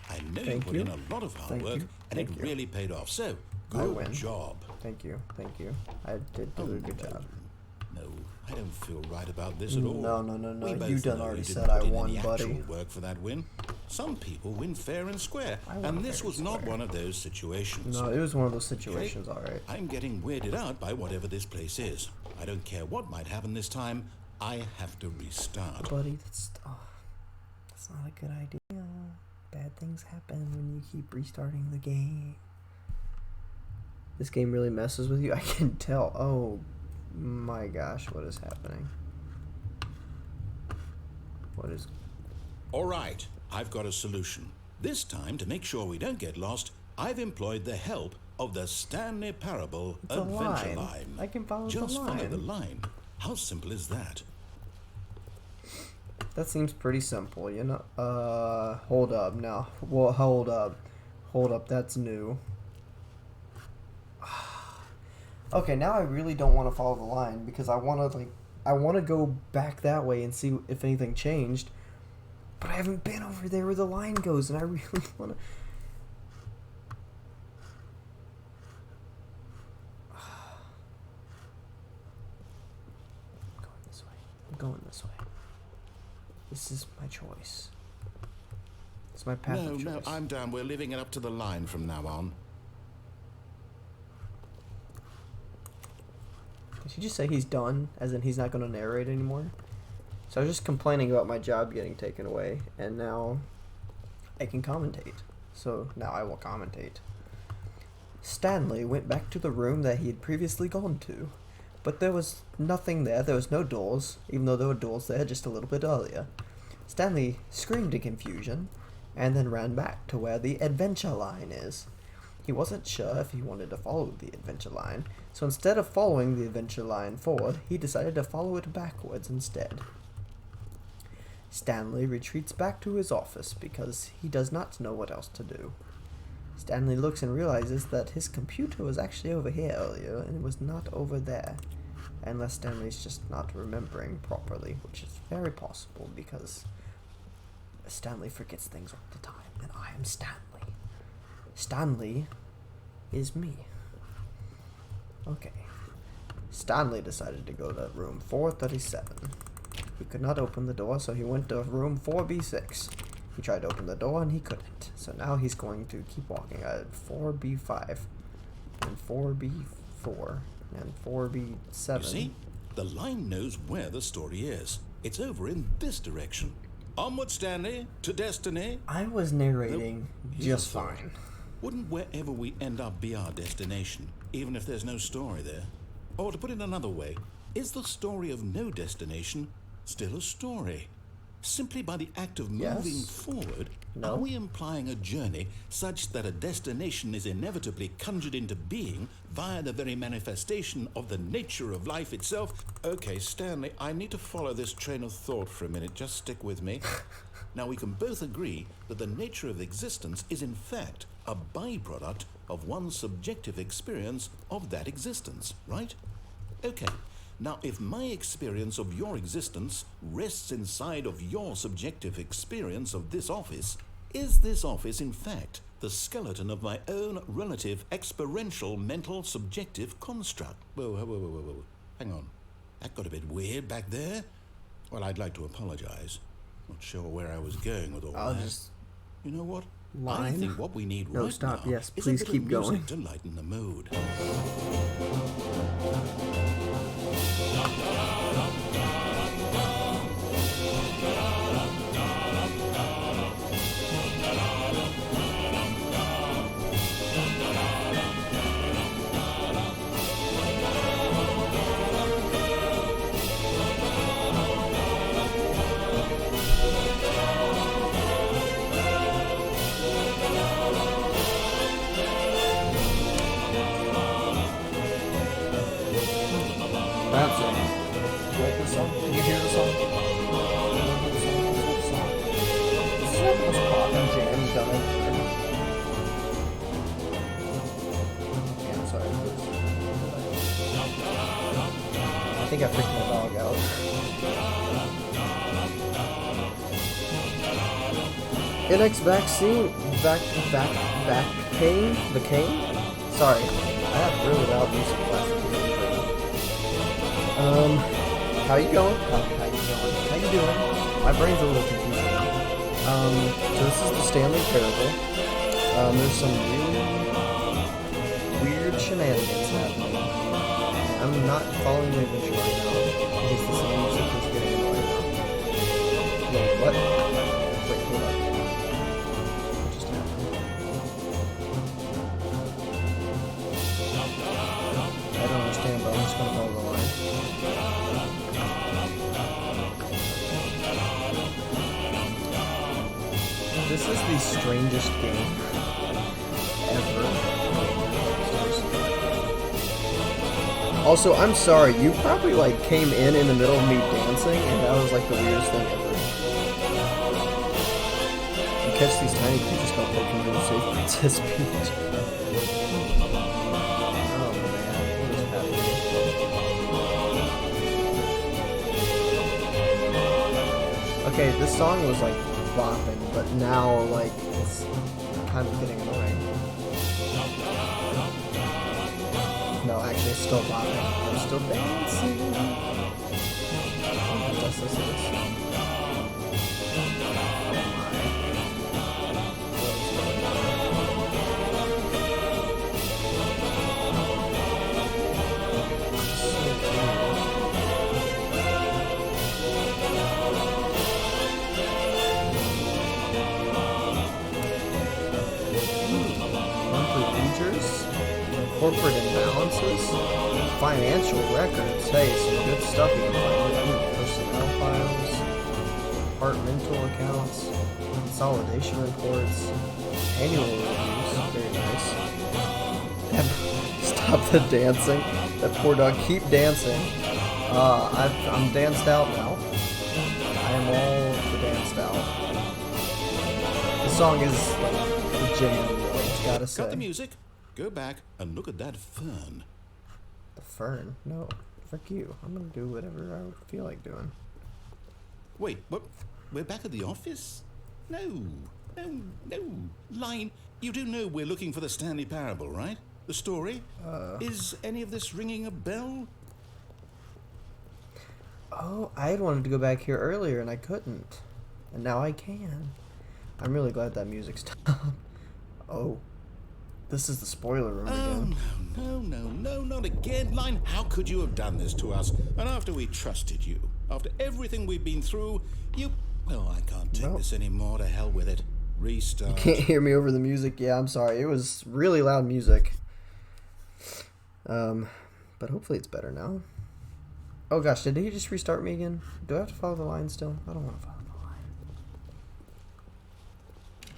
I know you Thank put you. in a lot of hard Thank work, you. and it Thank you. really paid off. So, I good win. job. Thank you. I did do a good job. No, I don't feel right about this at all. No. We both You done know already you said didn't I put in won, any buddy. actual work for that win. Some people win fair and square, I won and this fair was and not square. one of those situations. No, it was one of those situations, alright. I'm getting weirded out by whatever this place is. I don't care what might happen this time. I have to restart. Buddy, that's not a good idea. Bad things happen when you keep restarting the game. This game really messes with you. I can tell. Oh my gosh, what is happening? What is... All right, I've got a solution. This time, to make sure we don't get lost, I've employed the help of the Stanley Parable It's a Adventure line. Line. I can follow the Just follow line. the line. How simple is that? That seems pretty simple, you know. Hold up now. Well, hold up. That's new. Okay, now I really don't want to follow the line because I want to go back that way and see if anything changed. But I haven't been over there where the line goes, and I really want to. I'm going this way. This is my choice. It's my path of choice. No, I'm down. We're living it up to the line from now on. Did he just say he's done, as in he's not going to narrate anymore? So I was just complaining about my job getting taken away, and now I can commentate. So now I will commentate. Stanley went back to the room that he had previously gone to, but there was nothing there. There was no doors, even though there were doors there just a little bit earlier. Stanley screamed in confusion, and then ran back to where the adventure line is. He wasn't sure if he wanted to follow the adventure line, so instead of following the adventure line forward, he decided to follow it backwards instead. Stanley retreats back to his office because he does not know what else to do. Stanley looks and realizes that his computer was actually over here earlier and it was not over there. Unless Stanley's just not remembering properly, which is very possible because Stanley forgets things all the time, and I am Stanley. Stanley is me. Okay. Stanley decided to go to room 437. He could not open the door, so he went to room 4B6. He tried to open the door and he couldn't. So now he's going to keep walking at 4B5 and 4B4 and 4B7. You see, the line knows where the story is. It's over in this direction. Onward, Stanley, to destiny. I was narrating just fine. Wouldn't wherever we end up be our destination, even if there's no story there? Or to put it another way, is the story of no destination still a story? Simply by the act of moving forward, No. are we implying a journey such that a destination is inevitably conjured into being via the very manifestation of the nature of life itself? Okay, Stanley, I need to follow this train of thought for a minute. Just stick with me. Now, we can both agree that the nature of existence is in fact a byproduct of one's subjective experience of that existence, right? Okay. Now, if my experience of your existence rests inside of your subjective experience of this office, is this office, in fact, the skeleton of my own relative experiential mental subjective construct? Whoa. Hang on. That got a bit weird back there. Well, I'd like to apologize. Not sure where I was going with all that. You know what? I think what we need right stop. now Yes, is please a bit keep of going. music to lighten the mood. That's it. You like this song? Can you hear the song? This is like most poppin' jam done it. Yeah, I'm sorry. I think I freaked my dog out. NX vaccine, back cane? Sorry, I have really loud music blasting. How you going? How you doing? My brain's a little confused now. So this is the Stanley Parable. There's some really weird shenanigans happening. I'm not following the adventure right now because the sound music is getting annoying now. Wait, what? Wait, hold up. What just happened? I don't understand, but I'm just gonna follow the line. This is the strangest game ever. Also, I'm sorry, you probably like came in the middle of me dancing, and that was like the weirdest thing ever. You catch these tiny creatures called Pokemon in Safe Princess Peach. Oh man, what is happening? Okay, this song was like bopping, but now like it's kind of getting annoying. No, actually it's still bopping. I'm still dancing. Yes, this is. Corporate imbalances, financial records, hey, some good stuff you can find. Personnel files, departmental accounts, consolidation reports, annual reviews, very nice. Stop the dancing. That poor dog. Keep dancing. I'm danced out now. I am all danced out. The song is like genuinely good, gotta say. Cut the music. Go back and look at that fern. The fern? No. Fuck you. I'm gonna do whatever I feel like doing. Wait, what? We're back at the office? No. Line, you do know we're looking for the Stanley Parable, right? The story? Is any of this ringing a bell? Oh, I had wanted to go back here earlier and I couldn't. And now I can. I'm really glad that music stopped. Oh. This is the spoiler room again. No, not again. Line, how could you have done this to us? And after we trusted you, after everything we've been through, you... Well, I can't take this anymore. To hell with it. Restart. You can't hear me over the music. Yeah, I'm sorry. It was really loud music. But hopefully it's better now. Oh gosh, did he just restart me again? Do I have to follow the line still? I don't want to follow the line.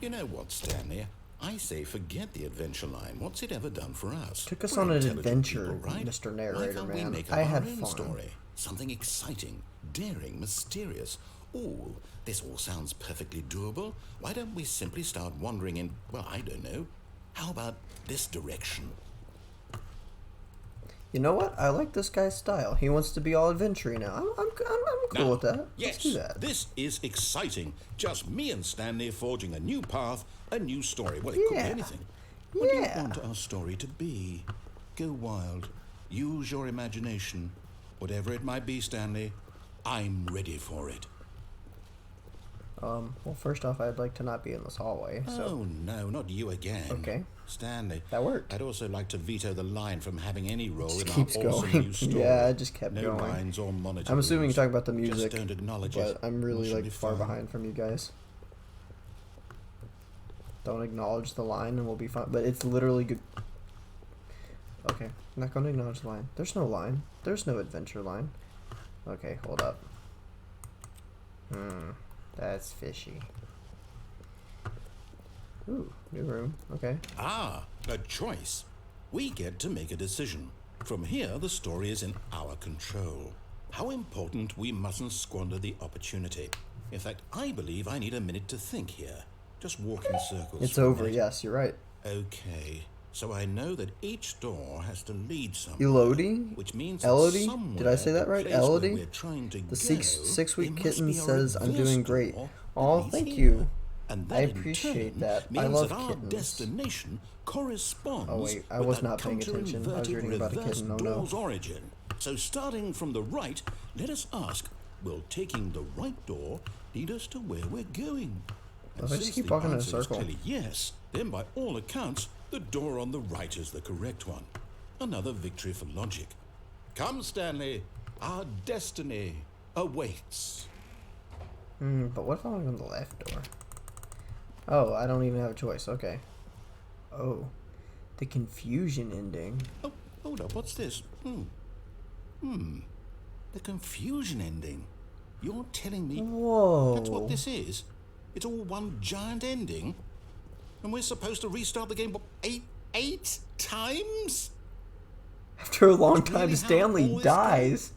You know what, Stanley? I say forget the adventure line. What's it ever done for us? Took us We're on an intelligent adventure, people, right? Mr. Why Narrator, can't we man. make up I our had own fun. story? Something exciting, daring, mysterious. Ooh, this all sounds perfectly doable. Why don't we simply start wandering in, well, I don't know. How about this direction? You know what? I like this guy's style. He wants to be all adventure now. I'm cool Now, with that. Yes, Let's do that. this is exciting. Just me and Stanley forging a new path, a new story. Well, it could be anything. What do you want our story to be? Go wild. Use your imagination. Whatever it might be, Stanley, I'm ready for it. Well, first off, I'd like to not be in this hallway, so... Oh, no, not you again. Okay. Stanley. That worked. I'd also like to veto the line from having any role Just in keeps our awesome going. new story. Yeah, it just kept no going. lines or monitor I'm assuming rules. you're talking about the music, Just don't acknowledge but it. I'm really, It should like, be far fine. behind from you guys. Don't acknowledge the line and we'll be fine. But it's literally good. Okay, I'm not going to acknowledge the line. There's no line. There's no adventure line. Okay, hold up. That's fishy. Ooh, new room. Okay. Ah, a choice. We get to make a decision. From here, the story is in our control. How important we mustn't squander the opportunity. In fact, I believe I need a minute to think here. Just walk in circles. It's for a over, minute. yes, you're right. Okay, so I know that each door has to lead somewhere. Elodie? Which means Elodie? that somewhere Did I say that the right? place where Elodie? we're trying to The go, six-week there must kitten be a says I'm reverse doing great. door Aw, that leads thank here. you. And I that in appreciate turn that. means I love that our kittens. destination corresponds Oh, wait, I with was that not paying attention. I was counter-inverted reading about a reverse kitten. Oh, no. door's origin. So starting from the right, let us ask, will taking the right door lead us to where we're going? And If I just since keep the walking in a answer is circle. clearly yes, then by all accounts, the door on the right is the correct one. Another victory for logic. Come, Stanley, our destiny awaits. But what if I want to go on the left door? Oh, I don't even have a choice. Okay. Oh. The confusion ending. Oh, hold up, what's this? The confusion ending. You're telling me Whoa. that's what this is? It's all one giant ending? And we're supposed to restart the game, what, eight times? After a long That's time, really how Stanley all this dies.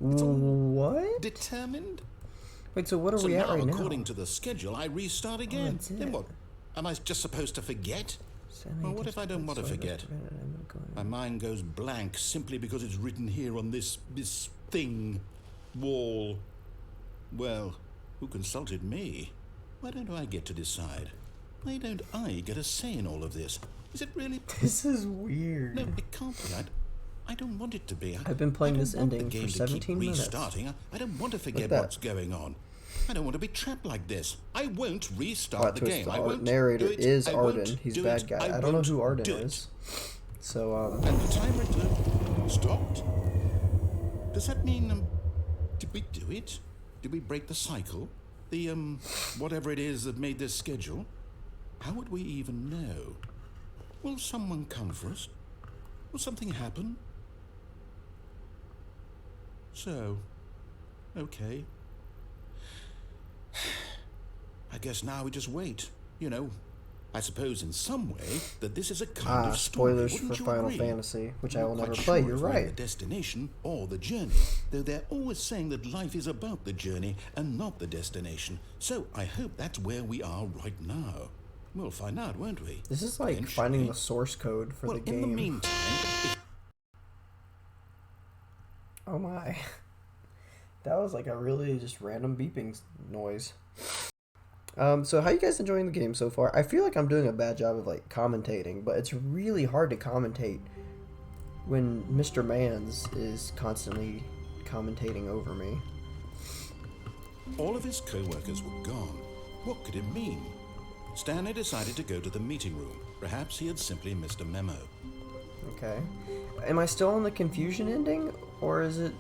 all What? Determined? Wait, so what are So we at now, right now? according to the schedule, I restart again. that's Then it. what? Am I just supposed to forget? Stanley Well, what gets if I don't want to swayed forget? up. My mind goes blank simply because it's written here on this thing, wall. Well, who consulted me? Why don't I get to decide? Why don't I get a say in all of this? Is it really? This is weird. No, it can't be. I don't want it to be. I've been playing I don't this want ending the for game to 17 keep minutes. restarting. I don't want to forget that. what's going on. I don't want to be trapped like this. I won't restart Plot the twist, game. the I won't narrator do it. is I Arden. won't He's do a bad it. guy. I don't know won't who Arden do it. is. So, And the timer stopped. Does that mean, did we do it? Did we break the cycle? The, whatever it is that made this schedule? How would we even know? Will someone come for us? Will something happen? So, okay. I guess now we just wait, I suppose in some way that this is a kind of story, spoilers wouldn't for you Final agree? Fantasy, which I I'm will not never quite play. sure You're if we're in right. the destination or the journey, though they're always saying that life is about the journey and not the destination. So I hope that's where we are right now. We'll find out, won't we? This is like finding the source code for the game. In the meantime, Oh my. That was like a really just random beeping noise. So how you guys enjoying the game so far? I feel like I'm doing a bad job of like commentating, but it's really hard to commentate when Mr. Mans is constantly commentating over me. all of his co-workers were gone. What could it mean? Stanley decided to go to the meeting room. Perhaps he had simply missed a memo. Okay. Am I still on the confusion ending, or is it...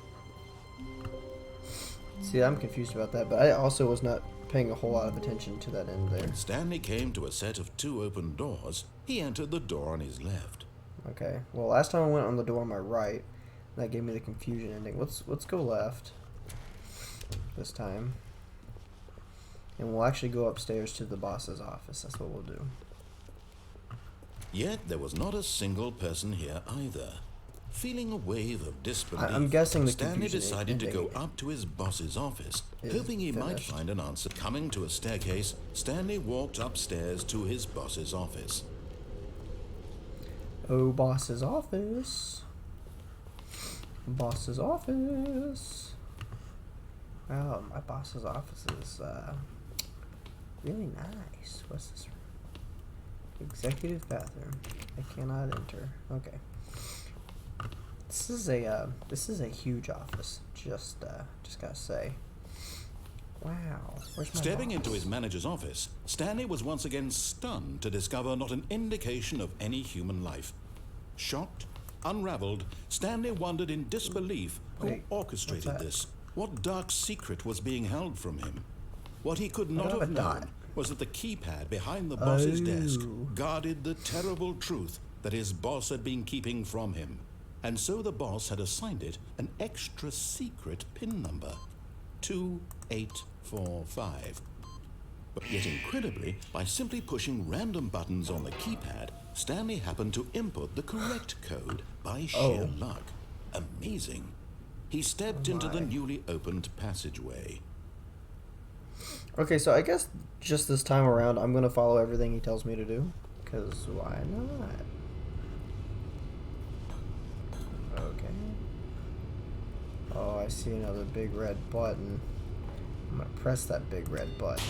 See, I'm confused about that, but I also was not paying a whole lot of attention to that end there. When Stanley came to a set of 2 open doors, he entered the door on his left. Okay. Well, last time I went on the door on my right, that gave me the confusion ending. Let's go left this time. And we'll actually go upstairs to the boss's office. That's what we'll do. Yet there was not a single person here either. Feeling a wave of disbelief, I'm guessing the Stanley confusion decided to go ending up to his boss's office, is hoping he might finished. find an answer. Coming to a staircase, Stanley walked upstairs to his boss's office. Oh, boss's office. Boss's office. Wow, my boss's office is really nice. What's this room? Executive bathroom. I cannot enter. Okay. This is a huge office. Just gotta say. Wow. Where's my Stepping boss? into his manager's office, Stanley was once again stunned to discover not an indication of any human life. Shocked, unraveled, Stanley wondered in disbelief who Wait, orchestrated what's that? this. What dark secret was being held from him? What he could not have have a known dot. was that the keypad behind the boss's desk Oh. guarded the terrible truth that his boss had been keeping from him. And so the boss had assigned it an extra secret PIN number, 2845. But yet incredibly, by simply pushing random buttons on the keypad, Stanley happened to input the correct code by sheer luck. Amazing. He stepped into the newly opened passageway. Okay, so I guess just this time around, I'm gonna follow everything he tells me to do. Cause why not? Okay. Oh, I see another big red button. I'm gonna press that big red button.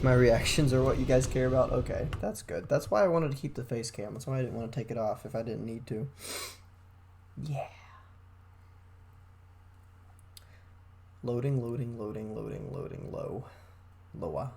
My reactions are what you guys care about? Okay, that's good. That's why I wanted to keep the face cam. That's why I didn't want to take it off if I didn't need to. Yeah. Loading, loading, loading, loading, loading, low. Loa.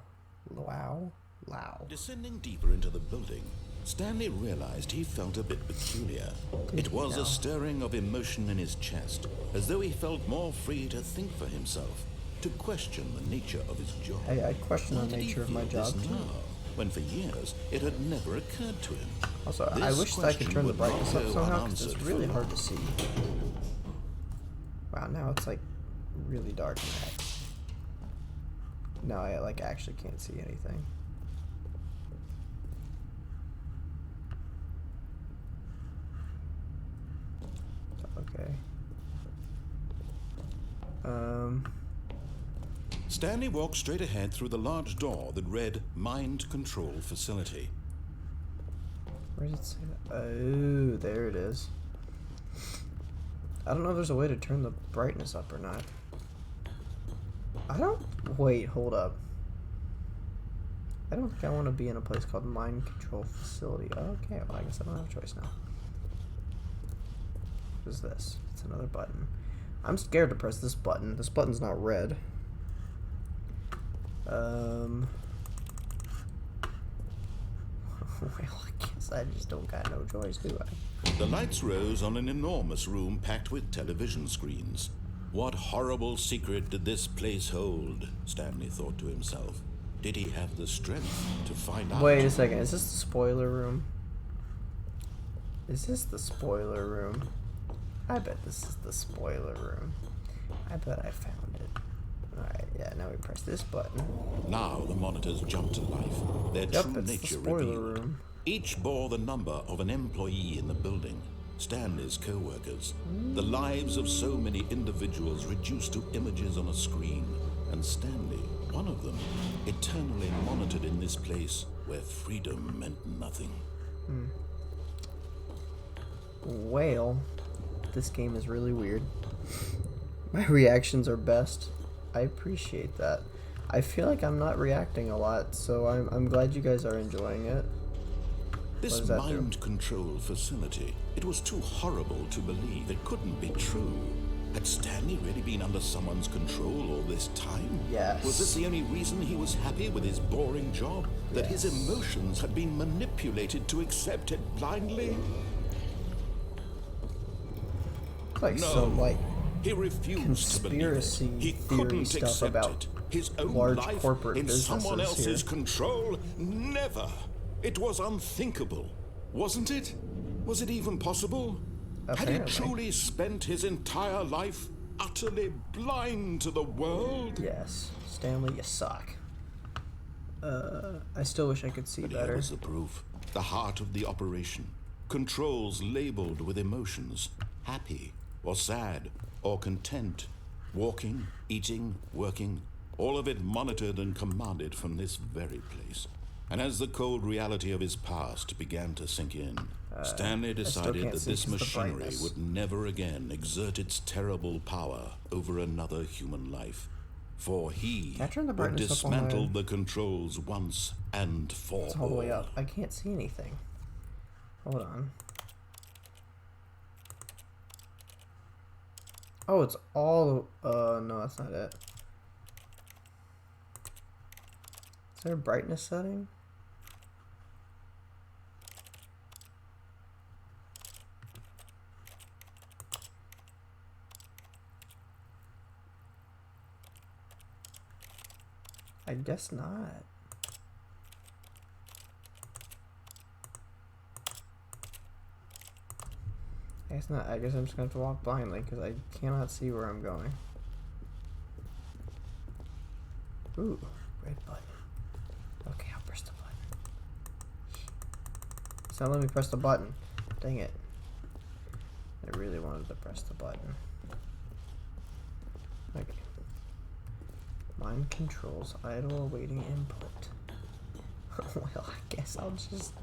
Low. Low. Descending deeper into the building, Stanley realized he felt a bit peculiar. It was a stirring of emotion in his chest, as though he felt more free to think for himself, to question the nature of his job. Hey, I question Why the did he nature of my feel job this too. now, when for years it had never occurred to him? Also, I This wish that I could question turn the would not brightness up go somehow because it's unanswered really for hard long. to see. Wow, now it's like really dark in that. Now I like actually can't see anything. Okay. Stanley walked straight ahead through the large door that read Mind Control Facility. Where does it say that? Oh, there it is. I don't know if there's a way to turn the brightness up or not. I don't... Wait, hold up. I don't think I want to be in a place called Mind Control Facility. Okay, well, I guess I don't have a choice now. What is this? It's another button. I'm scared to press this button. This button's not red. Well, I guess I just don't got no choice, do I? The lights rose on an enormous room packed with television screens. What horrible secret did this place hold? Stanley thought to himself. Did he have the strength to find out? Wait a second, is this the spoiler room? Is this the spoiler room? I bet this is the spoiler room. I bet I found it. Alright, yeah, now we press Press this button. Now the monitors jump to life, their Yep, true it's the nature spoiler revealed. room. Each bore the number of an employee in the building, Stanley's co-workers. The lives of so many individuals reduced to images on a screen, and Stanley, one of them, eternally monitored in this place where freedom meant nothing. Well, this game is really weird. My reactions are best. I appreciate that. I feel like I'm not reacting a lot, so I'm glad you guys are enjoying it. This mind control facility, it was too horrible to believe. It couldn't be true. Had Stanley really been under someone's control all this time? Yes. Was this the only reason he was happy with his boring job? That his emotions had been manipulated to accept it blindly? Like No. some like He refused to believe it. conspiracy He theory couldn't stuff accept about it. His own large life corporate in someone businesses else's here. control? Never. It was unthinkable, wasn't it? Was it even possible? Had Apparently. he truly spent his entire life utterly blind to the world? Yes, Stanley, you suck. I still wish I could see But here better. was the proof. The heart of the operation. Controls labeled with emotions. Happy, or sad, or content. Walking, eating, working. All of it monitored and commanded from this very place. And as the cold reality of his past began to sink in, Stanley decided can't that see this 'cause the machinery brightness. would never again exert its terrible power over another human life. For he Can I turn the would brightness up on my- dismantle the controls once and for It's all the way up. I can't see anything. Hold on. Oh, it's all... no, that's not it. Is there a brightness setting? I guess not. I guess not. I guess I'm just going to have to walk blindly because I cannot see where I'm going. Ooh, red button. Okay, I'll press the button. It's not letting me press the button. Dang it. I really wanted to press the button. Okay. Mind controls idle awaiting input. Well, I guess I'll just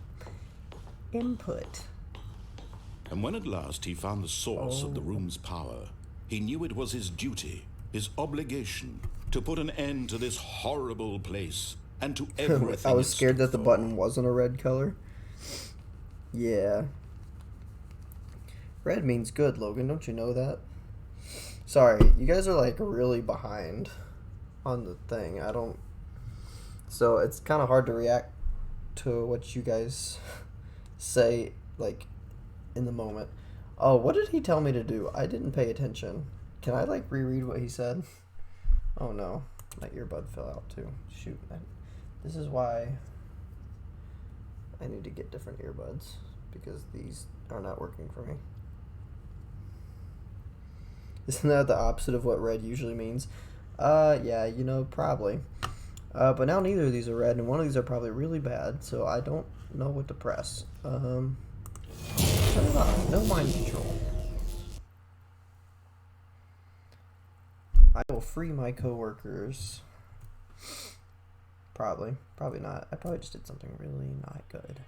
input. And when at last he found the source of the room's power, he knew it was his duty, his obligation, to put an end to this horrible place and to everything. I was it scared stood that the for. button wasn't a red color. Yeah. Red means good, Logan. Don't you know that? Sorry, you guys are like really behind on the thing. I don't... So it's kind of hard to react to what you guys say, like, in the moment. Oh, what did he tell me to do? I didn't pay attention. Can I, like, reread what he said? Oh, no. My earbud fell out, too. Shoot. This is why I need to get different earbuds, because these are not working for me. Isn't that the opposite of what red usually means? Yeah, you know, probably. But now neither of these are red, and one of these are probably really bad, so I don't know what to press. Turn it off. No mind control. I will free my coworkers. Probably. Probably not. I probably just did something really not good.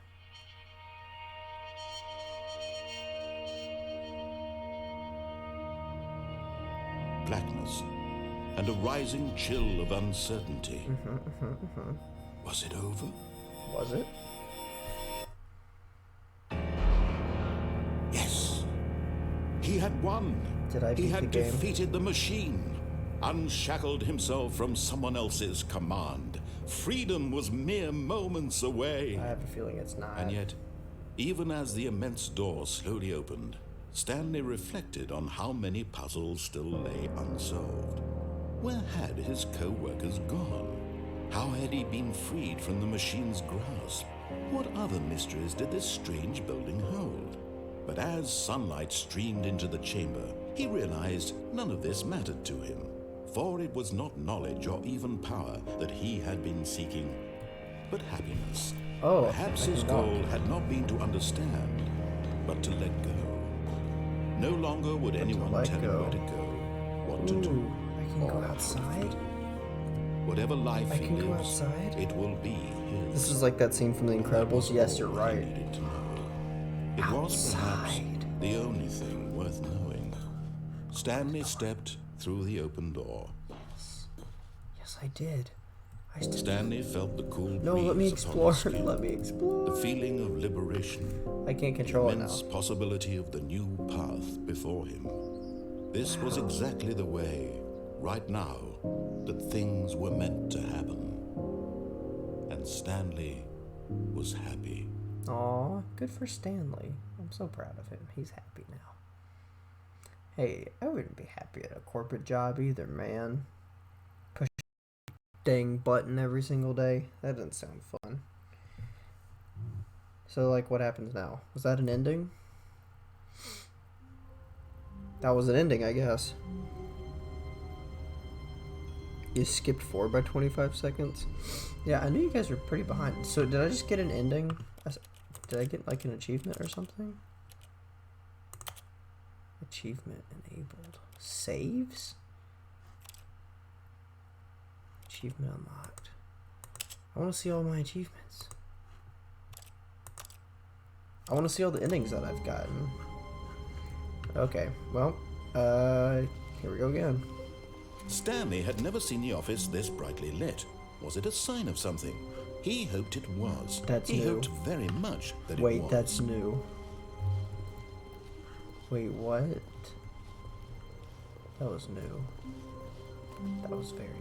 Blackness and a rising chill of uncertainty. Was it over? Was it? Yes. He had won. Did I He beat had the game? defeated the machine, unshackled himself from someone else's command. Freedom was mere moments away. I have a feeling it's not. And yet, even as the immense door slowly opened, Stanley reflected on how many puzzles still lay unsolved. Where had his co-workers gone? How had he been freed from the machine's grasp? What other mysteries did this strange building hold? But as sunlight streamed into the chamber, he realized none of this mattered to him. For it was not knowledge or even power that he had been seeking, but happiness. Oh, Perhaps his goal had not been to understand, but to let go. No longer would anyone tell him where to go, what to do. Ooh, I can go or how to outside? feel. Whatever life I he can go lives, outside? it will be his. This is like that scene from The Incredibles. Yes, you're All he right. needed to know. It was perhaps the only thing worth knowing. Stanley stepped through the open door. Yes, I did. Stanley felt the cool No, breeze let me upon explore. his skin, Let me explore. the feeling of liberation, I can't the control it now. immense possibility of the new path before him. This was exactly the way, right now, that things were meant to happen. And Stanley was happy. Aw, good for Stanley. I'm so proud of him. He's happy now. Hey, I wouldn't be happy at a corporate job either, man. Push a dang button every single day. That doesn't sound fun. So, like, what happens now? Was that an ending? That was an ending, I guess. You skipped forward by 25 seconds? Yeah, I knew you guys were pretty behind. So, did I just get an ending? Did I get, like, an achievement or something? Achievement enabled. Saves? Achievement unlocked. I want to see all my achievements. I want to see all the endings that I've gotten. Okay, well, here we go again. Stanley had never seen the office this brightly lit. Was it a sign of something? He hoped it was. That's he new. hoped very much that Wait, it was. that's new. Wait, what? That was new. That was very new.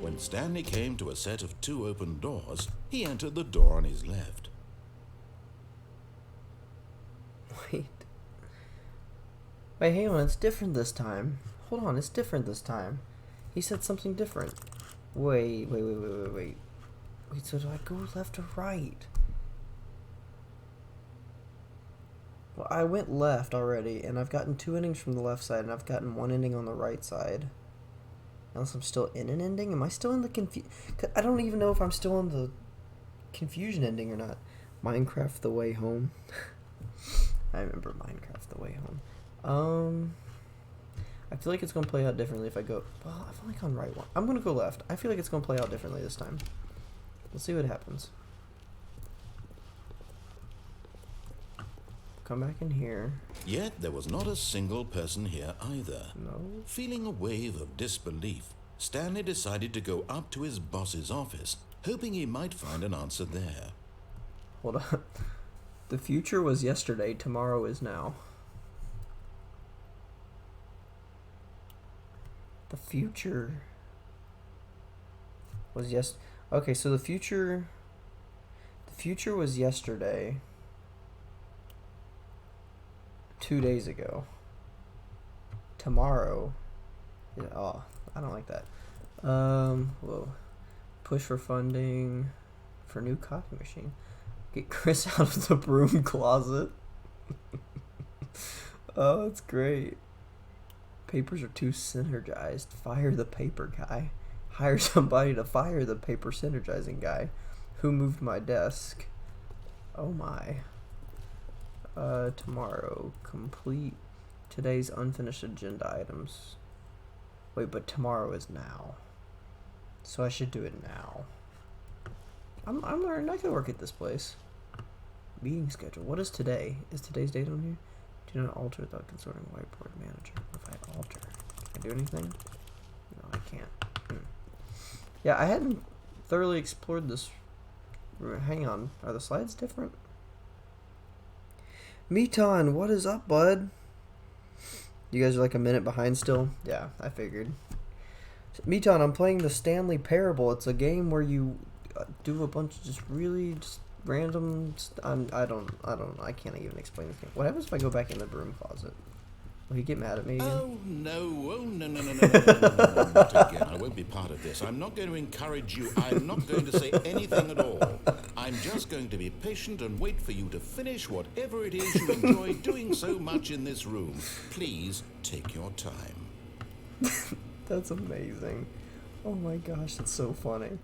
When Stanley came to a set of 2 open doors, he entered the door on his left. Wait. Wait, hang on, it's different this time. Hold on, it's different this time. He said something different. Wait. Wait, so do I go left or right? Well, I went left already, and I've gotten 2 endings from the left side, and I've gotten 1 ending on the right side. Unless I'm still in an ending? Am I still in the I don't even know if I'm still in the confusion ending or not. Minecraft The Way Home. I remember Minecraft The Way Home. I feel like it's going to play out differently if I go... Well, I've only gone right one. I'm going to go left. I feel like it's going to play out differently this time. We'll see what happens. Come back in here. Yet there was not a single person here either. No. Feeling a wave of disbelief, Stanley decided to go up to his boss's office, hoping he might find an answer there. Hold on. The future was yesterday. Tomorrow is now. The future was okay, so the future was yesterday. 2 days ago. Tomorrow. Yeah, oh, I don't like that. Whoa. Push for funding for new copy machine. Get Chris out of the broom closet. Oh, it's great. Papers are too synergized. Fire the paper guy. Hire somebody to fire the paper synergizing guy. Who moved my desk? Oh my. Tomorrow. Complete today's unfinished agenda items. Wait, but tomorrow is now. So I should do it now. I'm learning. I can work at this place. Meeting schedule. What is today? Is today's date on here? Do not alter without consulting whiteboard manager. If I alter, can I do anything? No, I can't. Yeah, I hadn't thoroughly explored this. Hang on. Are the slides different? Meton, what is up, bud? You guys are like a minute behind still? Yeah, I figured. Meton, I'm playing the Stanley Parable. It's a game where you do a bunch of just random. I can't even explain this game. What happens if I go back in the broom closet? Will he get mad at me again? Oh, no. Oh, no, no, no, no, no, no, no, no, no, not again. I won't be part of this. I'm not going to encourage you. I'm not going to say anything at all. I'm just going to be patient and wait for you to finish whatever it is you enjoy doing so much in this room. Please take your time. That's amazing. Oh my gosh, that's so funny.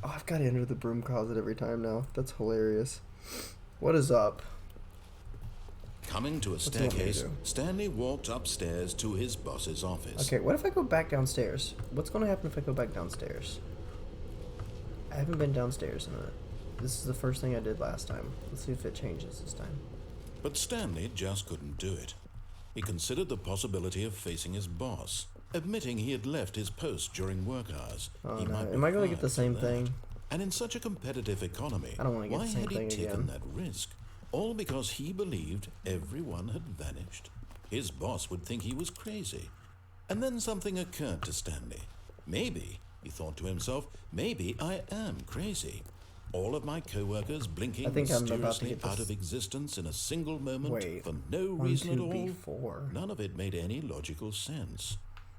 Oh, I've got to enter the broom closet every time now. That's hilarious. What is up? Coming to a staircase, Stanley walked upstairs to his boss's office. Okay, what if I go back downstairs? What's going to happen if I go back downstairs? I haven't been downstairs in a minute. This is the first thing I did last time. Let's see if it changes this time. But Stanley just couldn't do it. He considered the possibility of facing his boss, admitting he had left his post during work hours. Oh He no, might be am I going to get fired the same for that. thing? And in such a competitive economy, I don't want to get why the same had he thing taken again. that risk? All because he believed everyone had vanished. His boss would think he was crazy. And then something occurred to Stanley. Maybe, he thought to himself, maybe I am crazy. All of my co-workers blinking I think I'm about to mysteriously get this. out of existence in a single moment Wait, for no 1, reason 2, at all. B4. None of it made any logical sense.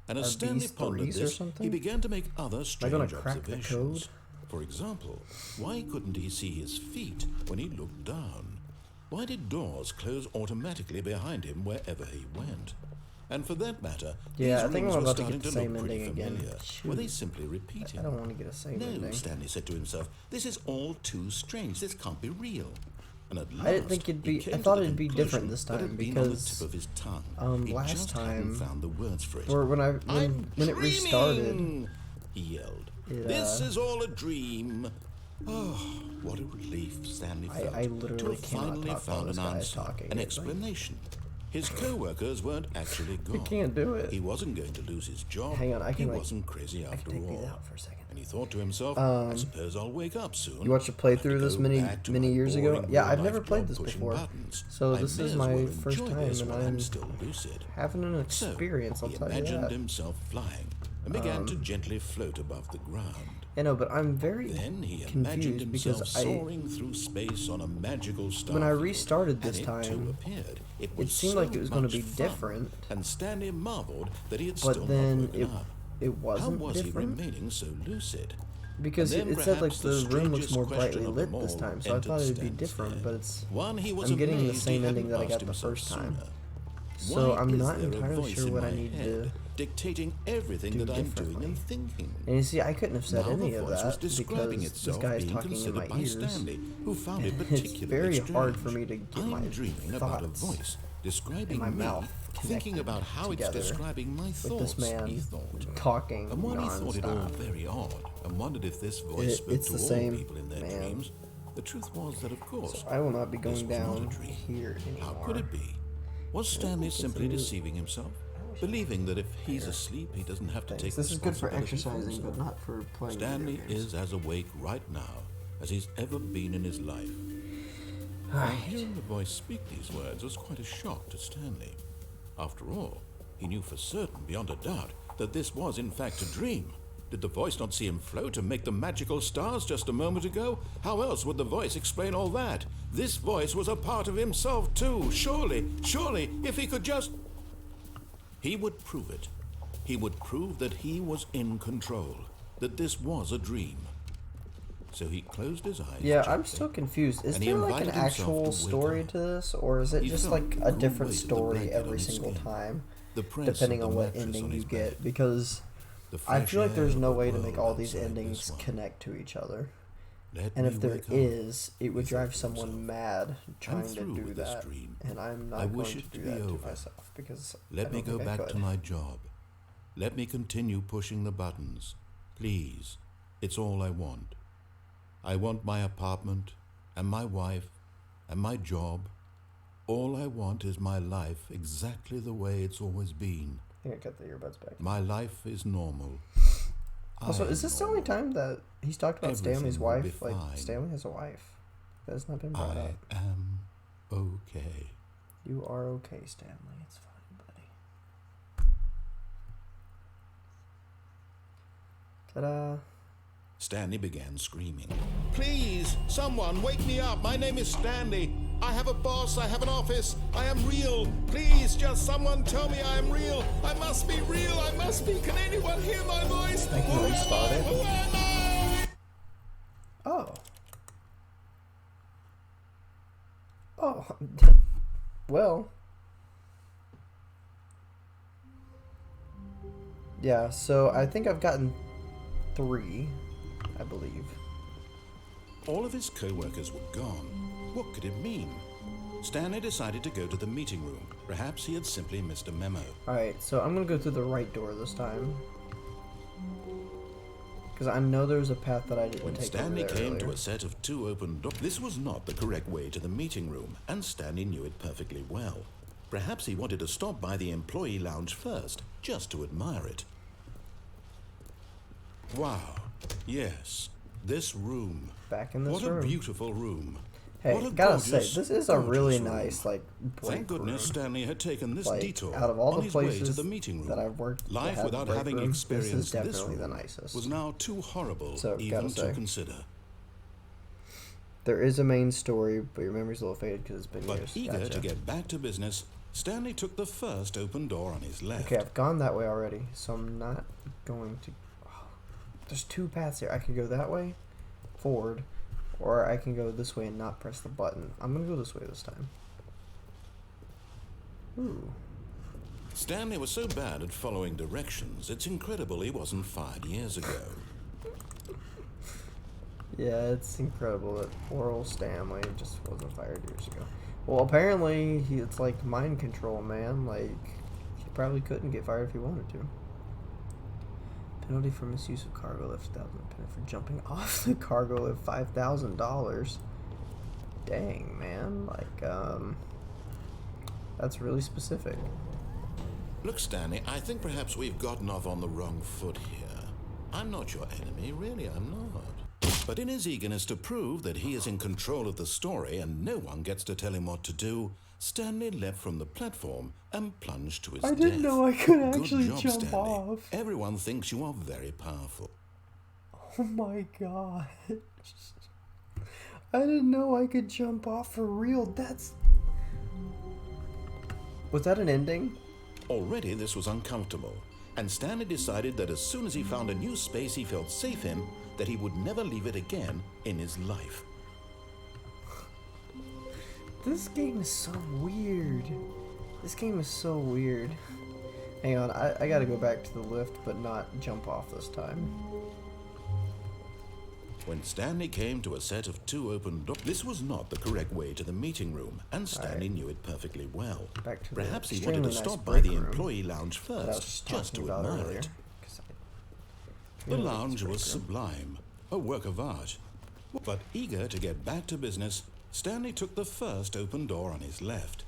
And as Are Stanley these pondered threes or this, something? he began to make other gonna strange crack the observations. code? For example, why couldn't he see his feet when he looked down? Why did doors close automatically behind him wherever he went? And for that matter, Yeah, I these think rooms I'm were about to starting get the to same look pretty ending again. familiar. Were they simply repeating? I don't want to get a same No, ending. Stanley said to himself, this is all too strange. This can't be real. And at last, I didn't think it'd he be. came I to thought the it'd be conclusion different this that it time had been on the because tip of his tongue. He last just hadn't time, found the words for it. or when I'm when it restarted, dreaming, he yelled. This is all a dream. Oh, what a relief Stanley felt I literally to have cannot finally talk while found this an guy is answer, talking. an It's like- explanation. His co-workers weren't actually gone. I can't do it. He wasn't going to lose his job. Hang on, I can he like, wasn't crazy I can after take all. these out for a second. And he thought to himself, I suppose I'll wake up soon. You watched a I'll have playthrough to this go back to many my years ago? boring Yeah, real I've never life played job this pushing before. buttons. So I this may is as my well first enjoy time this and while I'm I'm still lucid. having an experience, I'll he tell you imagined that. himself flying and began to gently float above the ground. I know, but I'm very Then he imagined confused himself because I, soaring through space on a magical star. when I restarted this and time, it too appeared. It was seemed so like it was going to much be fun, different, and Stanley marveled that he had but still then not woken up. it How wasn't was different he remaining so lucid? because And then it said like perhaps the room looks strangest more question brightly of lit them this all time, so I entered thought it'd be Stan's different, head. but it's One, he was I'm getting the amazed same he ending hadn't that I got asked the himself first time. sooner. So Why I'm is not there a entirely voice sure in what I my need head to dictating everything do that I'm doing differently. and thinking? And you see, I couldn't have said Now any the of voice was that describing because this itself guy is being talking in my considered by ears. Stanley, who found it It's particularly very strange. hard for me to get I'm my dreaming about a thoughts voice describing in my me, mouth thinking connected about how together it's describing my with thoughts, this man he thought. talking And when he thought it all nonstop. very odd and wondered if this voice spoke It's to the all same people in their man. dreams, the truth was that, of course, So I will not be this going was not a down dream. here anymore. How could it be? Was Stanley simply deceiving himself, believing that if he's asleep, he doesn't have to take This is good for responsibility exercising, but not for playing Stanley video games. is as awake right now as he's ever been in his life. Now, hearing the voice speak these words was quite a shock to Stanley. After all, he knew for certain, beyond a doubt, that this was in fact a dream. Did the voice not see him float and make the magical stars just a moment ago? How else would the voice explain all that? This voice was a part of himself too. Surely, if he could just... He would prove it. He would prove that he was in control, that this was a dream. So he closed his eyes. Yeah, I'm gently, still confused. Is and he there like an invited himself to actual wake story up. to this, or is it He just felt like the a cool different weight of the story blanket every on his single skin, time, the press depending of on the what mattress ending on you his get? bed, Because the I fresh feel like there's air no of the way to make all world these outside endings this one. connect to each other. Let And me if there wake up, is, it would he drive thought to someone himself. mad trying to through do with this that, dream. and I'm not I going wish to it do to be that to over. myself because I Let me don't go think I back to could. my job. Let me continue pushing the buttons. Please, it's all I want. I want my apartment, and my wife, and my job. All I want is my life exactly the way it's always been. I think I cut the earbuds back. My life is normal. Also, I is this the only normal. time that he's talked about Stanley's Everything will be wife? Like, fine. Stanley has a wife. That's not been brought I up. am okay. You are okay, Stanley. It's fine, buddy. Ta-da. Stanley began screaming. Please, someone, wake me up. My name is Stanley. I have a boss, I have an office, I am real. Please, just someone tell me I am real. I must be real, I must be. Can anyone hear my voice? I can restart it. Who am I? Oh. Oh. Well. Yeah, so I think I've gotten 3, I believe. All of his co-workers were gone. What could it mean? Stanley decided to go to the meeting room. Perhaps he had simply missed a memo. Alright, so I'm gonna go through the right door this time. Because I know there's a path that I didn't When take Stanley over there came to earlier. a set of 2 open doors, this was not the correct way to the meeting room, and Stanley knew it perfectly well. Perhaps he wanted to stop by the employee lounge first, just to admire it. Wow. Yes. This room. Back in this What room. a beautiful room. Hey, What a gotta say, gorgeous, this is a really gorgeous room. nice, like, break Thank goodness room. Stanley had taken this Like, detour out of all on the his way to places the meeting room. that I've worked that Life have without break having rooms, experienced this is this definitely the room nicest. was now too horrible So, even gotta to say. consider. There is a main story, but your memory's a little faded because it's been But years. eager Gotcha. to get back to business, Stanley took the first open door on his left. Okay, I've gone that way already, so I'm not going to... Oh, there's 2 paths here. I can go that way, forward, or I can go this way and not press the button. I'm going to go this way this time. Ooh. Stanley was so bad at following directions, it's incredible he wasn't fired years ago. Yeah, it's incredible that poor old Stanley just wasn't fired years ago. Well, apparently, it's like mind control, man. Like, he probably couldn't get fired if he wanted to. Penalty for misuse of cargo lift, 1,000. Penalty for jumping off the cargo lift, $5,000. Dang, man. Like, that's really specific. Look, Stanley, I think perhaps we've gotten off on the wrong foot here. I'm not your enemy, really, I'm not. But in his eagerness to prove that he is in control of the story and no one gets to tell him what to do, Stanley leapt from the platform and plunged to his death. I didn't know I could Good actually job, jump Stanley. off. Everyone thinks you are very powerful. Oh my god. I didn't know I could jump off for real. That's... Was that an ending? Already this was uncomfortable, and Stanley decided that as soon as he found a new space he felt safe in, that he would never leave it again in his life. This game is so weird. This game is so weird. Hang on, I gotta go back to the lift, but not jump off this time. When Stanley came to a set of 2 open doors, this was not the correct way to the meeting room, and Stanley knew it perfectly well. Back to the Perhaps he extremely wanted to nice stop by break the room employee lounge that I was first, just to talking about admire earlier, it. 'cause The lounge was sublime, a work of art. But eager to get back to business, Stanley took the first open door on his left.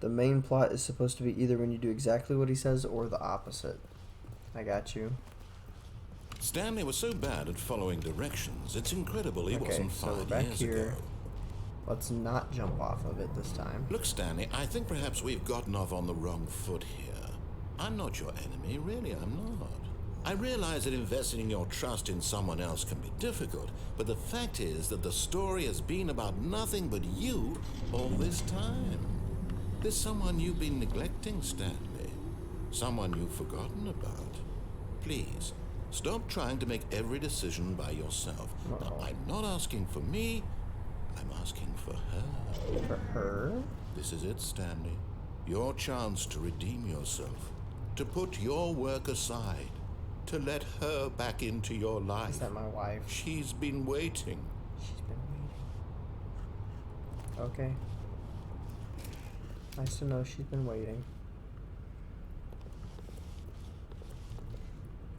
The main plot is supposed to be either when you do exactly what he says or the opposite. I got you. Stanley was so bad at following directions, it's incredible he Okay, wasn't so we're fired back years here. ago. Let's not jump off of it this time. Look, Stanley, I think perhaps we've gotten off on the wrong foot here. I'm not your enemy, really, I'm not. I realize that investing your trust in someone else can be difficult, but the fact is that the story has been about nothing but you all this time. There's someone you've been neglecting, Stanley. Someone you've forgotten about. Please, stop trying to make every decision by yourself. Now, I'm not asking for me, I'm asking for her. For her? This is it, Stanley. Your chance to redeem yourself. To put your work aside. To let her back into your life. Is that my wife? She's been waiting. She's been waiting. Okay. Nice to know she's been waiting.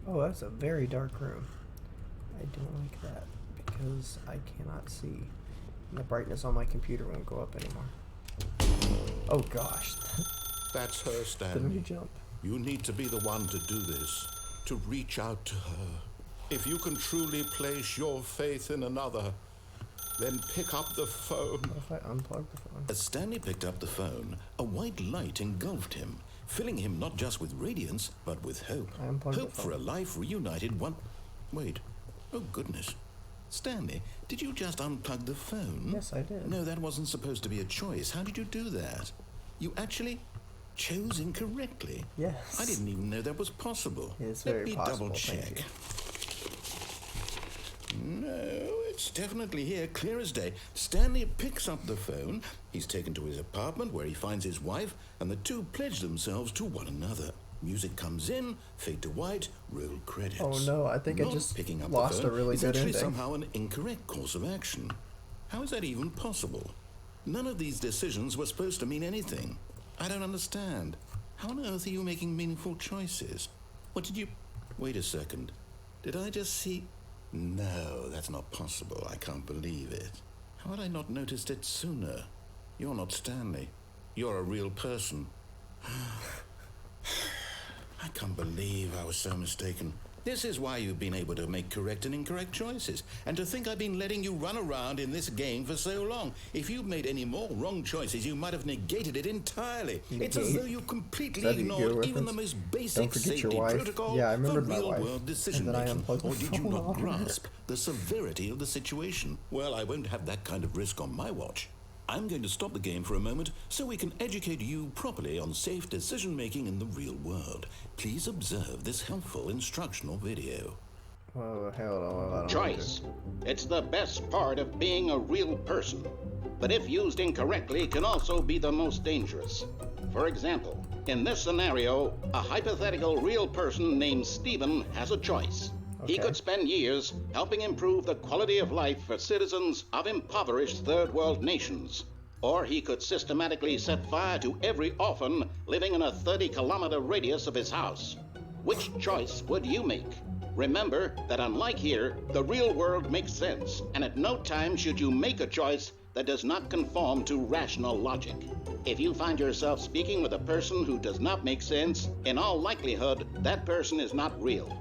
Oh, that's a very dark room. I don't like that because I cannot see. And the brightness on my computer won't go up anymore. Oh gosh. That's her, Didn't Stanley. you jump? You need to be the one to do this. To reach out to her. If you can truly place your faith in another, then pick up the phone. What if I unplug the phone? As Stanley picked up the phone, a white light engulfed him, filling him not just with radiance, but with hope. I unplugged the Hope for a phone. life reunited one... Wait. Oh, goodness. Stanley, did you just unplug the phone? Yes, I did. No, that wasn't supposed to be a choice. How did you do that? You actually chose incorrectly? Yes. I didn't even know that was possible. It's Let very me possible, double thank check. you. No, it's definitely here, clear as day. Stanley picks up the phone. He's taken to his apartment where he finds his wife, and the two pledge themselves to one another. Music comes in, fade to white, roll credits. Oh no, I think I Not just picking up lost the phone a really is good actually ending. somehow an incorrect course of action. How is that even possible? None of these decisions were supposed to mean anything. I don't understand. How on earth are you making meaningful choices? What did you... Wait a second. Did I just see... No, that's not possible. I can't believe it. How had I not noticed it sooner? You're not Stanley. You're a real person. I can't believe I was so mistaken. This is why you've been able to make correct and incorrect choices. And to think I've been letting you run around in this game for so long. If you'd made any more wrong choices, you might have negated it entirely. It's as though you completely ignored even the most basic safety protocol for real-world decision-making. Or did you not grasp the severity of the situation? Well, I won't have that kind of risk on my watch. I'm going to stop the game for a moment so we can educate you properly on safe decision-making in the real world. Please observe this helpful instructional video. Oh, hell no. Choice. It's the best part of being a real person. But if used incorrectly, can also be the most dangerous. For example, in this scenario, a hypothetical real person named Stephen has a choice. He could spend years helping improve the quality of life for citizens of impoverished third world nations. Or he could systematically set fire to every orphan living in a 30-kilometer radius of his house. Which choice would you make? Remember that unlike here, the real world makes sense, and at no time should you make a choice that does not conform to rational logic. If you find yourself speaking with a person who does not make sense, in all likelihood, that person is not real.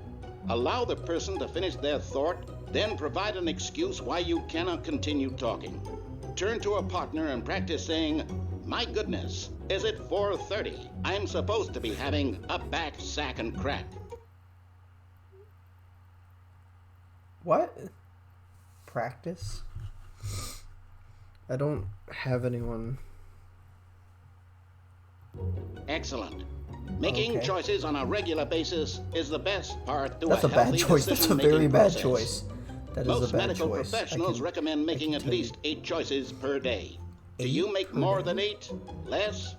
Allow the person to finish their thought, then provide an excuse why you cannot continue talking. Turn to a partner and practice saying, "My goodness, is it 4:30? I'm supposed to be having a back, sack, and crack." What? Practice? I don't have anyone. Excellent. Making choices on a regular basis is the best part to That's a bad choice. That's a very bad choice. That is Most a bad medical choice. professionals recommend making at least 8 choices per day. Do you make more than 8? Less?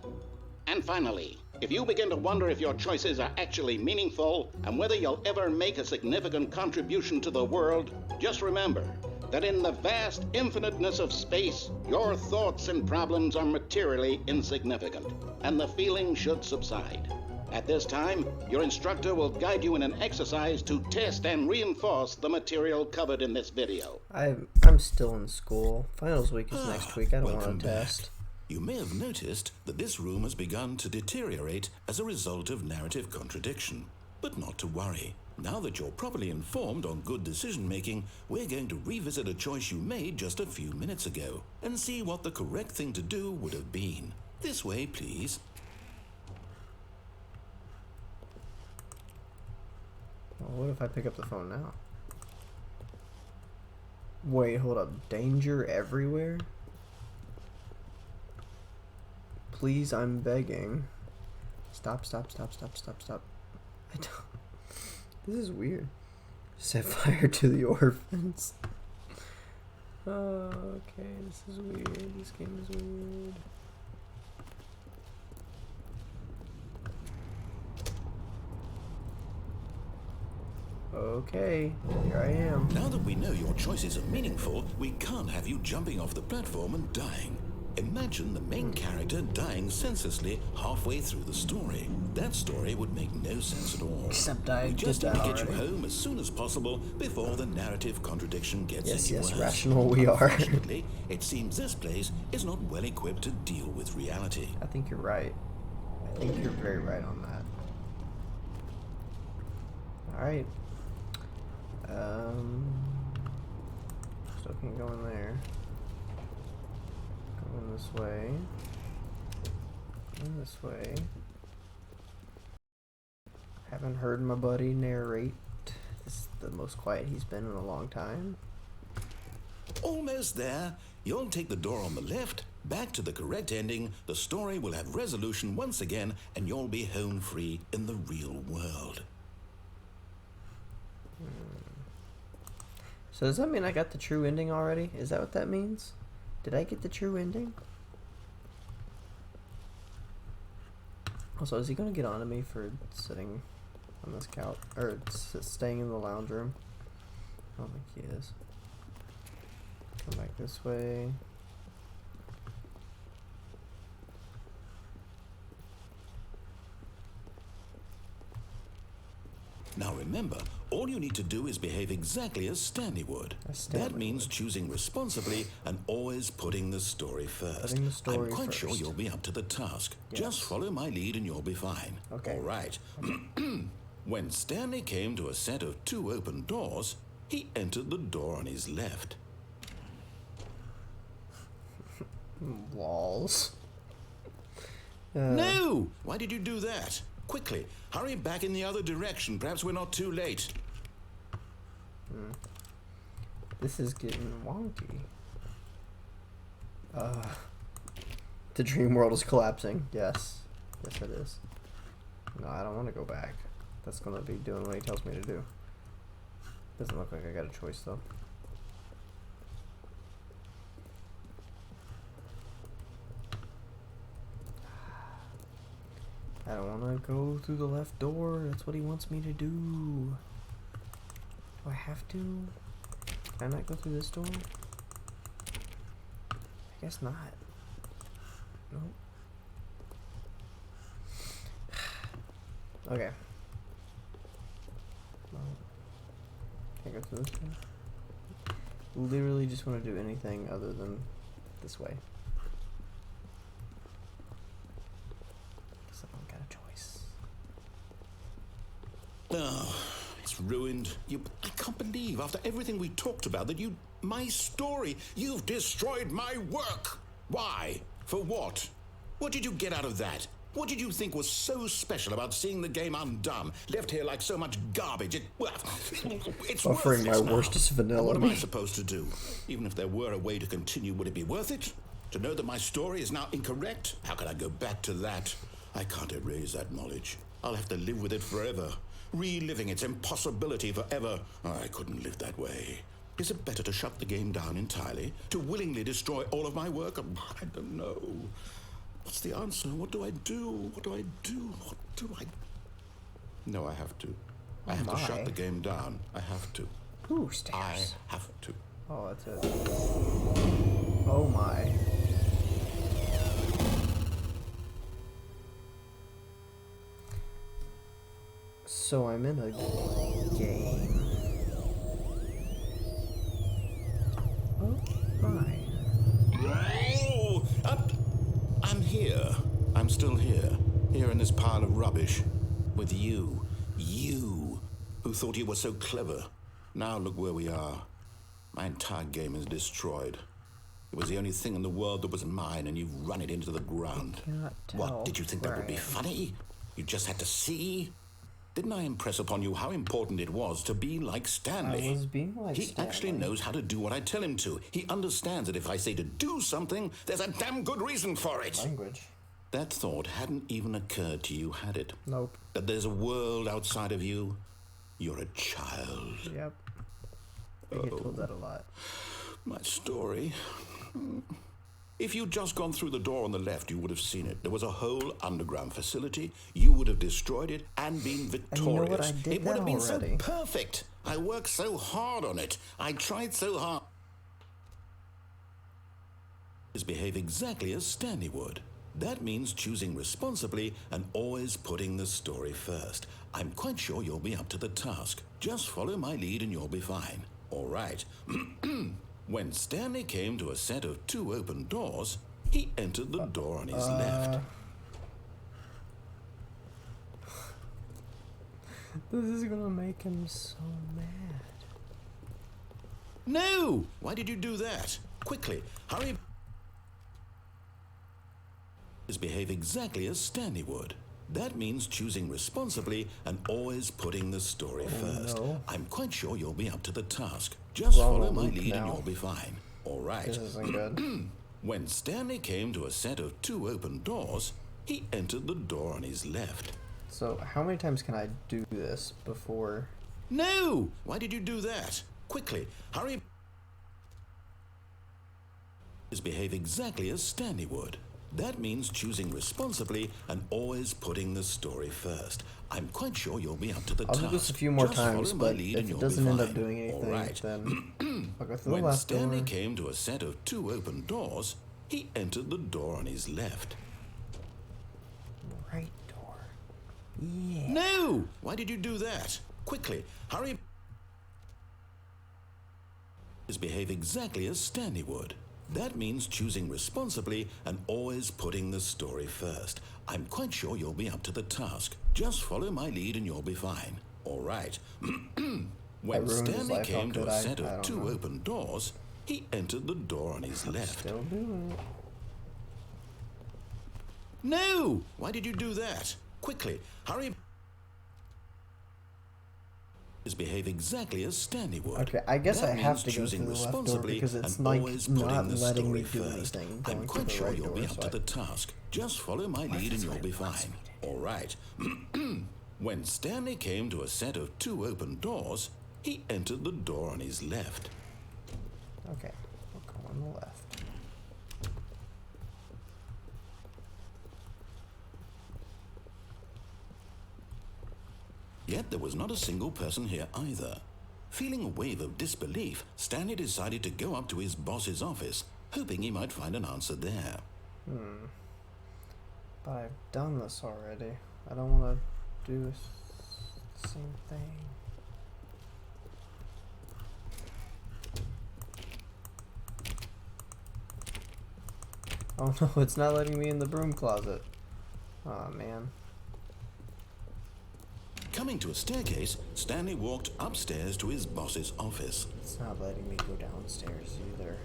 And finally, if you begin to wonder if your choices are actually meaningful and whether you'll ever make a significant contribution to the world, just remember that in the vast infiniteness of space, your thoughts and problems are materially insignificant, and the feeling should subside. At this time, your instructor will guide you in an exercise to test and reinforce the material covered in this video. I'm still in school. Finals week is next week. I don't want to test. You may have noticed that this room has begun to deteriorate as a result of narrative contradiction. But not to worry. Now that you're properly informed on good decision-making, we're going to revisit a choice you made just a few minutes ago and see what the correct thing to do would have been. This way, please. Well, what if I pick up the phone now? Wait, hold up. Danger everywhere? Please, I'm begging. Stop. I don't... This is weird. Set fire to the orphans. Okay, this is weird. This game is weird. Okay, here I am. Now that we know your choices are meaningful, we can't have you jumping off the platform and dying. Imagine the main character dying senselessly halfway through the story. That story would make no sense at all. Except I We just did need that to get you already. home as soon as possible before the narrative contradiction gets any worse. Yes, rational we are. Unfortunately, it seems this place is not well equipped to deal with reality. I think you're right. I think you're very right on that. Alright. Still can't go in there. Going this way. Going this way. Haven't heard my buddy narrate. This is the most quiet he's been in a long time. almost there. You'll take the door on the left, back to the correct ending, the story will have resolution once again, and you'll be home free in the real world. So does that mean I got the true ending already? Is that what that means? Did I get the true ending? Also, is he gonna get on to me for sitting on this couch or staying in the lounge room? I don't think he is. Come back this way. Now remember, all you need to do is behave exactly as Stanley would. That means choosing responsibly and always putting the story first. I'm quite sure you'll be up to the task. Yes. Just follow my lead and you'll be fine. Okay. All right. When Stanley came to a set of 2 open doors, he entered the door on his left. Walls. No! Why did you do that? Quickly, hurry back in the other direction. Perhaps we're not too late. This is getting wonky. The dream world is collapsing. Yes. Yes, it is. No, I don't want to go back. That's going to be doing what he tells me to do. Doesn't look like I got a choice, though. I don't want to go through the left door. That's what he wants me to do. Do I have to? Can I not go through this door? I guess not. Nope. Okay. Well, can't go through this door. Literally just want to do anything other than this way. Guess I don't got a choice. Oh, it's ruined. I can't believe, after everything we talked about, that my story, you've destroyed my work. Why? For what? What did you get out of that? What did you think was so special about seeing the game undone, left here like so much garbage? It's Offering my now. worstest vanilla. What am I supposed to do? Even if there were a way to continue, would it be worth it? To know that my story is now incorrect? How can I go back to that? I can't erase that knowledge. I'll have to live with it forever, reliving its impossibility forever. I couldn't live that way. Is it better to shut the game down entirely? To willingly destroy all of my work? I don't know. What's the answer? What do I do? What do I do? What do I... No, I have to. I have to shut the game down. I have to. Ooh, stairs. I have to. Oh, that's it. Oh my. So I'm in a game. Oh my. Oh, I'm here. I'm still here. Here in this pile of rubbish. With you. You. Who thought you were so clever. Now look where we are. My entire game is destroyed. It was the only thing in the world that was mine, and you've run it into the ground. What, did you think that would be funny? You just had to see? Didn't I impress upon you how important it was to be like Stanley? I was being like He Stanley. actually knows how to do what I tell him to. He understands that if I say to do something, there's a damn good reason for it. Language. That thought hadn't even occurred to you, had it? Nope. That there's a world outside of you? You're a child. Yep. I get told that a lot. My story. If you'd just gone through the door on the left, you would have seen it. There was a whole underground facility. You would have destroyed it and been victorious. And you know what? I did it would have been already. so perfect. I worked so hard on it. I tried so hard. Behave exactly as Stanley would. That means choosing responsibly and always putting the story first. I'm quite sure you'll be up to the task. Just follow my lead and you'll be fine. All right. When Stanley came to a set of 2 open doors, he entered the door on his left. This is gonna make him so mad. No! Why did you do that? Quickly, hurry. Behave exactly as Stanley would. That means choosing responsibly and always putting the story first. No. I'm quite sure you'll be up to the task. Just follow my lead and you'll be fine. All right. This isn't good. When Stanley came to a set of 2 open doors, he entered the door on his left. So, how many times can I do this before? No! Why did you do that? Quickly, hurry. Behave exactly as Stanley would. That means choosing responsibly and always putting the story first. I'm quite sure you'll be up to the I'll task. do this a few more Just times, follow my but lead if and it you'll doesn't be end up fine. doing All anything, right. then I'll go through the When left Stanley door. came to a set of 2 open doors, he entered the door on his left. Right door. Yeah. No! Why did you do that? Quickly, hurry. Behave exactly as Stanley would. That means choosing responsibly and always putting the story first. I'm quite sure you'll be up to the task. Just follow my lead and you'll be fine. All right. When Stanley came to a set of 2 open doors, he entered the door on his left. Still doing it. No! Why did you do that? Quickly, hurry. Behave exactly as Stanley would. Okay, I guess That I have means to go choosing through the left door responsibly because it's and like always not putting the letting me story do first. anything. I'm Going quite through the sure right you'll door, be up so to the task. Just follow my lead and you'll be fine. All right. When Stanley came to a set of 2 open doors, he entered the door on his left. Okay, we'll go on the left. Yet there was not a single person here either. Feeling a wave of disbelief, Stanley decided to go up to his boss's office, hoping he might find an answer there. But I've done this already. I don't want to do the same thing. Oh no, it's not letting me in the broom closet. Oh man. Coming to a staircase, Stanley walked upstairs to his boss's office. It's not letting me go downstairs either.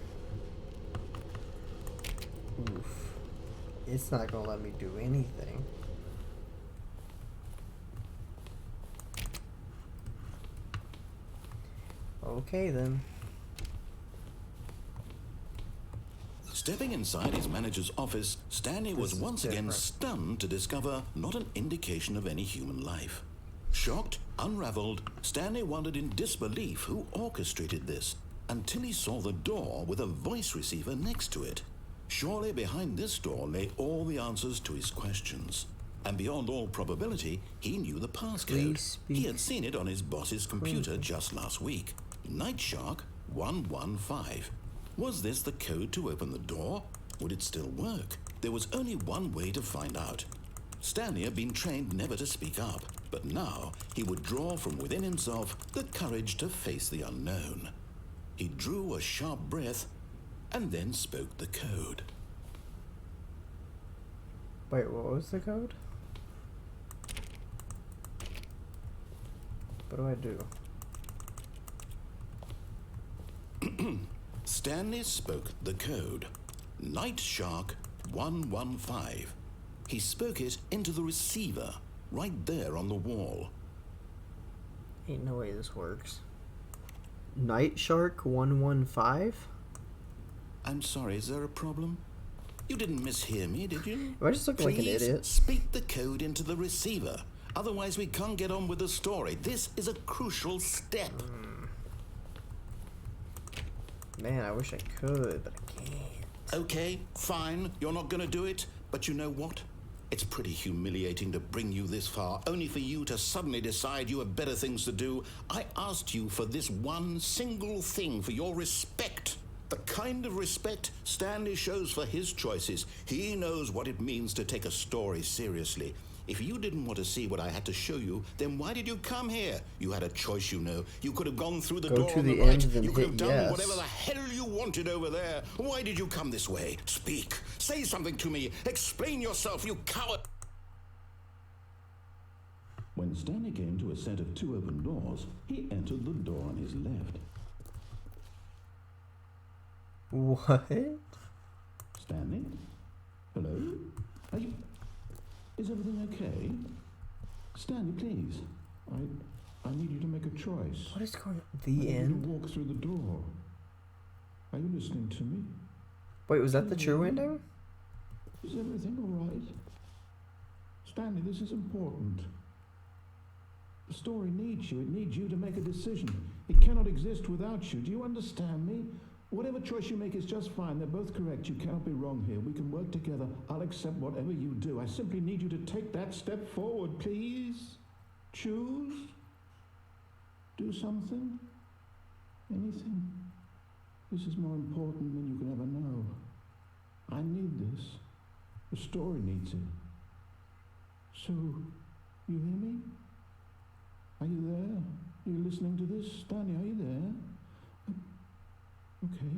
Oof. It's not gonna let me do anything. Okay then. Stepping inside his manager's office, Stanley was This is once again different. stunned to discover not an indication of any human life. Shocked, unraveled, Stanley wondered in disbelief who orchestrated this, until he saw the door with a voice receiver next to it. Surely behind this door lay all the answers to his questions. And beyond all probability, he knew the passcode. Please speak. He had seen it on his boss's computer just last week. Night Shark 115. Was this the code to open the door? Would it still work? There was only one way to find out. Stanley had been trained never to speak up, but now he would draw from within himself the courage to face the unknown. He drew a sharp breath and then spoke the code. Wait, what was the code? What do I do? Stanley spoke the code. Night Shark 115. He spoke it into the receiver, right there on the wall. Ain't no way this works. Night Shark 115? I'm sorry, is there a problem? You didn't mishear me, did you? Do I just look like an Please idiot? speak the code into the receiver. Otherwise, we can't get on with the story. This is a crucial step. Man, I wish I could, but I can't. Okay, fine. You're not going to do it. But you know what? It's pretty humiliating to bring you this far, only for you to suddenly decide you have better things to do. I asked you for this one single thing, for your respect. The kind of respect Stanley shows for his choices. He knows what it means to take a story seriously. If you didn't want to see what I had to show you, then why did you come here? You had a choice, you know. You could have gone through the Go door to on the the right. end, then You could have hit done yes. whatever the hell you wanted over there. Why did you come this way? Speak. Say something to me. Explain yourself, you coward. When Stanley came to a set of 2 open doors, he entered the door on his left. What? Stanley? Hello? Are you... Is everything okay? Stanley, please. I need you to make a choice. What is going on? I The need you end? to walk through the door. Are you listening to me? Wait, was that the true ending? Is everything all right? Stanley, this is important. The story needs you. It needs you to make a decision. It cannot exist without you. Do you understand me? Whatever choice you make is just fine. They're both correct. You cannot be wrong here. We can work together. I'll accept whatever you do. I simply need you to take that step forward, please. Choose. Do something. Anything. This is more important than you can ever know. I need this. The story needs it. So, you hear me? Are you there? Are you listening to this? Stanley, are you there? Okay.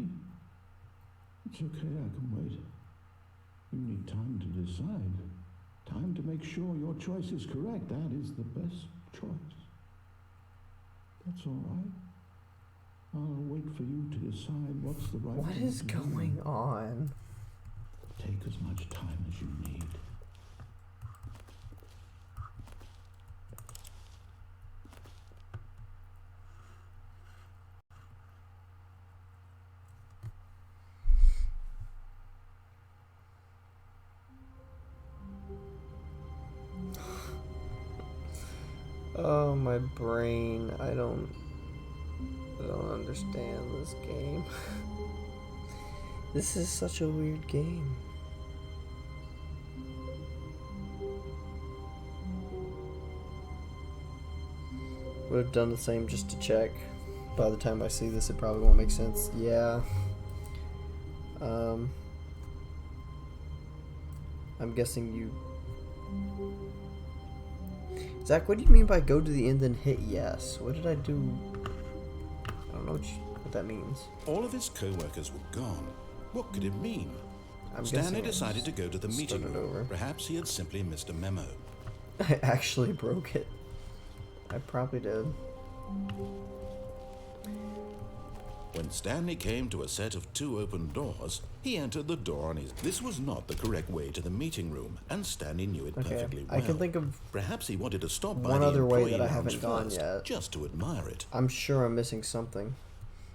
It's okay, I can wait. You need time to decide. Time to make sure your choice is correct. That is the best choice. That's all right. I'll wait for you to decide what's the right What thing is to do. going on? Take as much time as you need. Oh, my brain. I don't understand this game. This is such a weird game. Would have done the same just to check. By the time I see this, it probably won't make sense. Yeah. I'm guessing you... Zach, what do you mean by go to the end and hit yes? What did I do? I don't know what that means. All of his co-workers were gone. What could it mean? I'm Stanley guessing I decided to go to the meeting started room. over. Perhaps he had simply missed a memo. I actually broke it. I probably did. When Stanley came to a set of 2 open doors, he entered the door on his... This was not the correct way to the meeting room, and Stanley knew it Okay, perfectly well. I can think of Perhaps he wanted to stop by one the other way employee that I lounge haven't gone first, yet. just to admire it. I'm sure I'm missing something.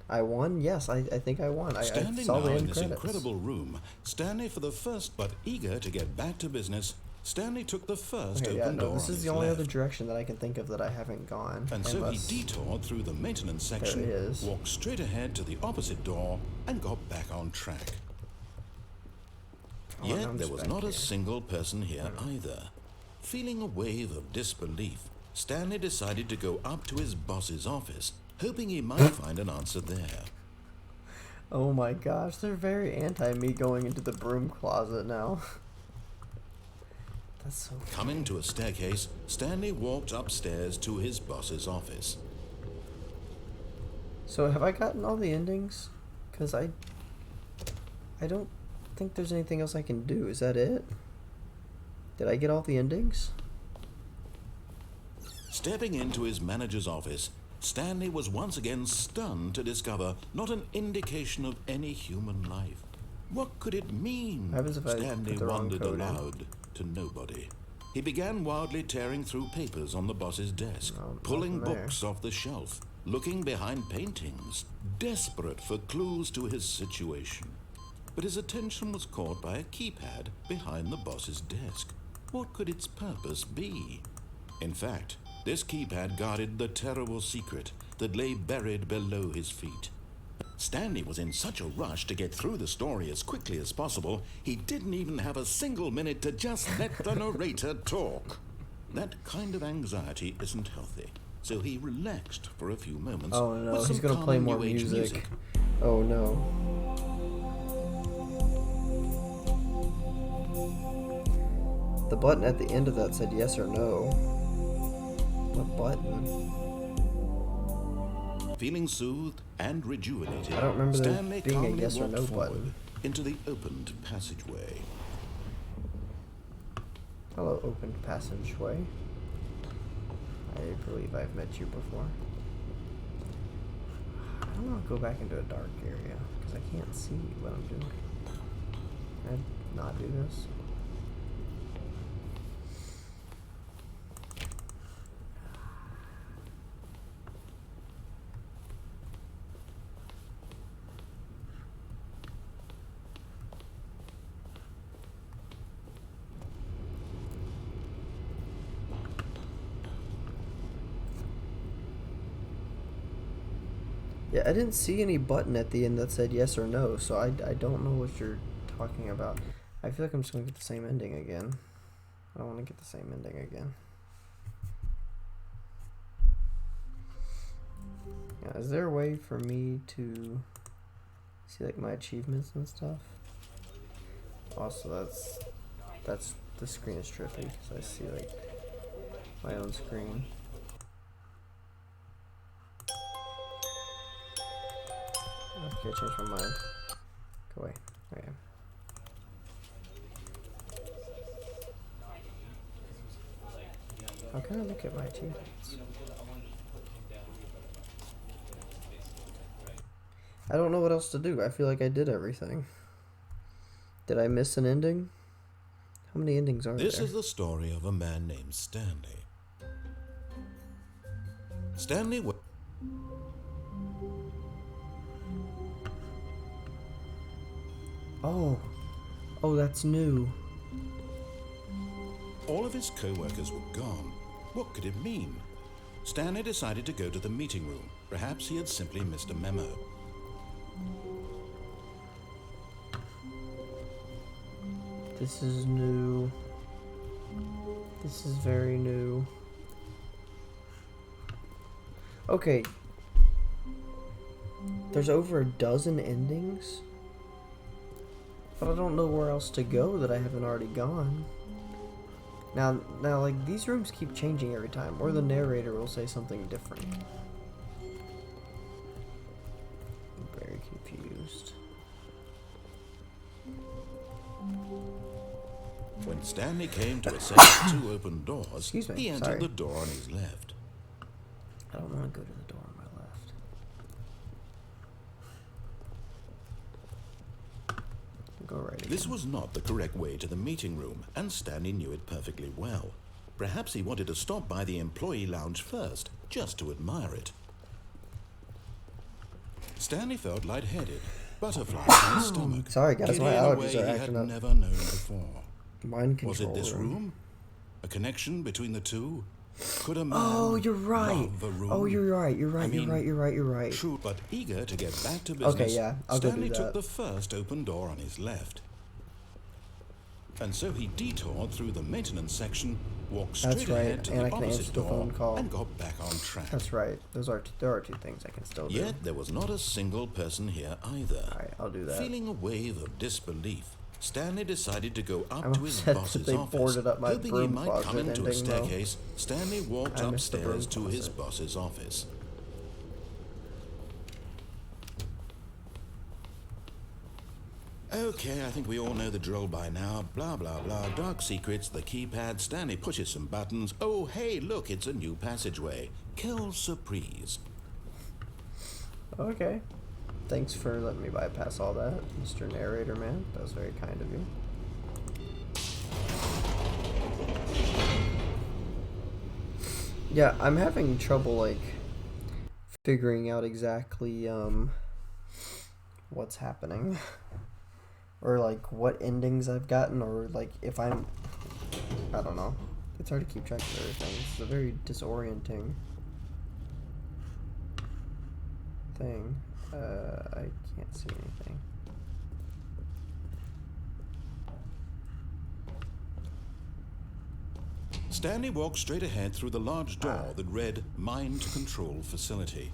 I won? Yes, I think I won. I Standing saw now the in end this credits. incredible room, Stanley for the first, but eager to get back to business, Stanley took the first Okay, open yeah, no, door this on is his the only left. other direction that I can think of that I haven't gone. And so he unless- detoured through the maintenance section, There it is. walked straight ahead to the opposite door, and got back on track. Oh, now Yet I'm there just was back not here. a single person here either. Feeling a wave of disbelief, Stanley decided to go up to his boss's office, hoping he might find an answer there. Oh my gosh, they're very anti-me going into the broom closet now. That's so funny. Coming to a staircase, Stanley walked upstairs to his boss's office. So have I gotten all the endings? Because I don't think there's anything else I can do. Is that it? Did I get all the endings? Stepping into his manager's office, Stanley was once again stunned to discover not an indication of any human life. What could it mean? What happens if I Stanley put the wrong wondered code in? aloud to nobody. He began wildly tearing through papers on the boss's desk, Oh, pulling nothing there. books off the shelf, looking behind paintings, desperate for clues to his situation. But his attention was caught by a keypad behind the boss's desk. What could its purpose be? In fact, this keypad guarded the terrible secret that lay buried below his feet. Stanley was in such a rush to get through the story as quickly as possible, he didn't even have a single minute to just let the narrator talk. That kind of anxiety isn't healthy, so he relaxed for a few moments. Oh no, with he's some gonna play calming more New Age music. Oh no. The button at the end of that said yes or no. What button? Feeling soothed and rejuvenated, I don't remember there Stanley being a calmly yes or walked no forward button. into the opened passageway. Hello, open passageway. I believe I've met you before. I don't want to go back into a dark area because I can't see what I'm doing. Can I not do this? Yeah, I didn't see any button at the end that said yes or no, so I don't know what you're talking about. I feel like I'm just gonna get the same ending again. I don't want to get the same ending again. Yeah, is there a way for me to see like my achievements and stuff? Also, that's the screen is trippy because I see like my own screen. Okay, I changed my mind. Go away. Okay. How can I look at my achievements? I don't know what else to do. I feel like I did everything. Did I miss an ending? How many endings are there? This is the story of a man named Stanley. Stanley was... Oh, that's new. All of his co-workers were gone. What could it mean? Stanley decided to go to the meeting room. Perhaps he had simply missed a memo. This is new. This is very new. Okay. There's over a dozen endings? But I don't know where else to go that I haven't already gone. Now, like, these rooms keep changing every time, or the narrator will say something different. I'm very confused. When Stanley came to a set of two open doors, Excuse me, he entered sorry. the door on his left. I don't want to go to the door on my left. Go right again. This was not the correct way to the meeting room, and Stanley knew it perfectly well. Perhaps he wanted to stop by the employee lounge first, just to admire it. Stanley felt lightheaded, butterflies in his stomach. Sorry, guys, my giddy in a allergies way are he had acting up. never known before. Mind control. Was it this room? A connection between the two? Could a man Oh, you're right. love a room? Oh, you're right. You're right. I mean, you're right. True, but eager to get back to business, Okay, yeah, I'll go do Stanley that. took the first open door on his left. And so he detoured through the maintenance section, walked That's straight ahead right, to and the I can answer opposite the door, phone call. and got back on track. That's right. There are two things I can still do. Yet there was not a single person here either. Alright, I'll do that. Feeling a wave of disbelief, Stanley decided to go up I'm to his upset that boss's they office. boarded up my Hoping he Broom might Closet come into a ending, though. staircase, Stanley walked I missed the Broom upstairs to his Closet. boss's office. Okay, I think we all know the drill by now. Blah, blah, blah. Dark secrets, the keypad. Stanley pushes some buttons. Oh, hey, look, it's a new passageway. Quelle surprise. Okay. Thanks for letting me bypass all that, Mr. Narrator Man. That was very kind of you. Yeah, I'm having trouble, like, figuring out exactly, what's happening. Or, like, what endings I've gotten, or, like, if I don't know. It's hard to keep track of everything. It's a very disorienting thing. I can't see anything. Stanley walked straight ahead through the large door that read Mind Control Facility.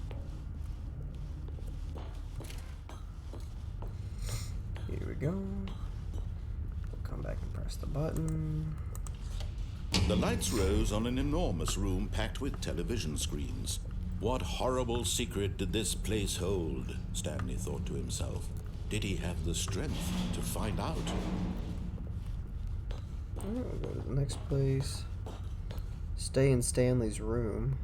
Here we go. We'll come back and press the button. The lights rose on an enormous room packed with television screens. What horrible secret did this place hold? Stanley thought to himself. Did he have the strength to find out? Alright, we'll go to the next place. Stay in Stanley's room.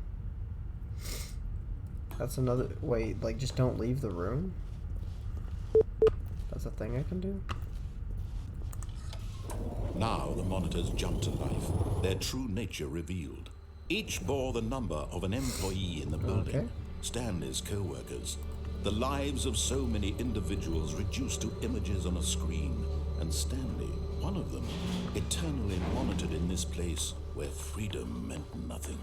That's another... Wait, like, just don't leave the room? That's a thing I can do? Now the monitors jumped to life, their true nature revealed. Each bore the number of an employee in the building, Okay. Stanley's co-workers. The lives of so many individuals reduced to images on a screen, and Stanley, one of them, eternally monitored in this place where freedom meant nothing.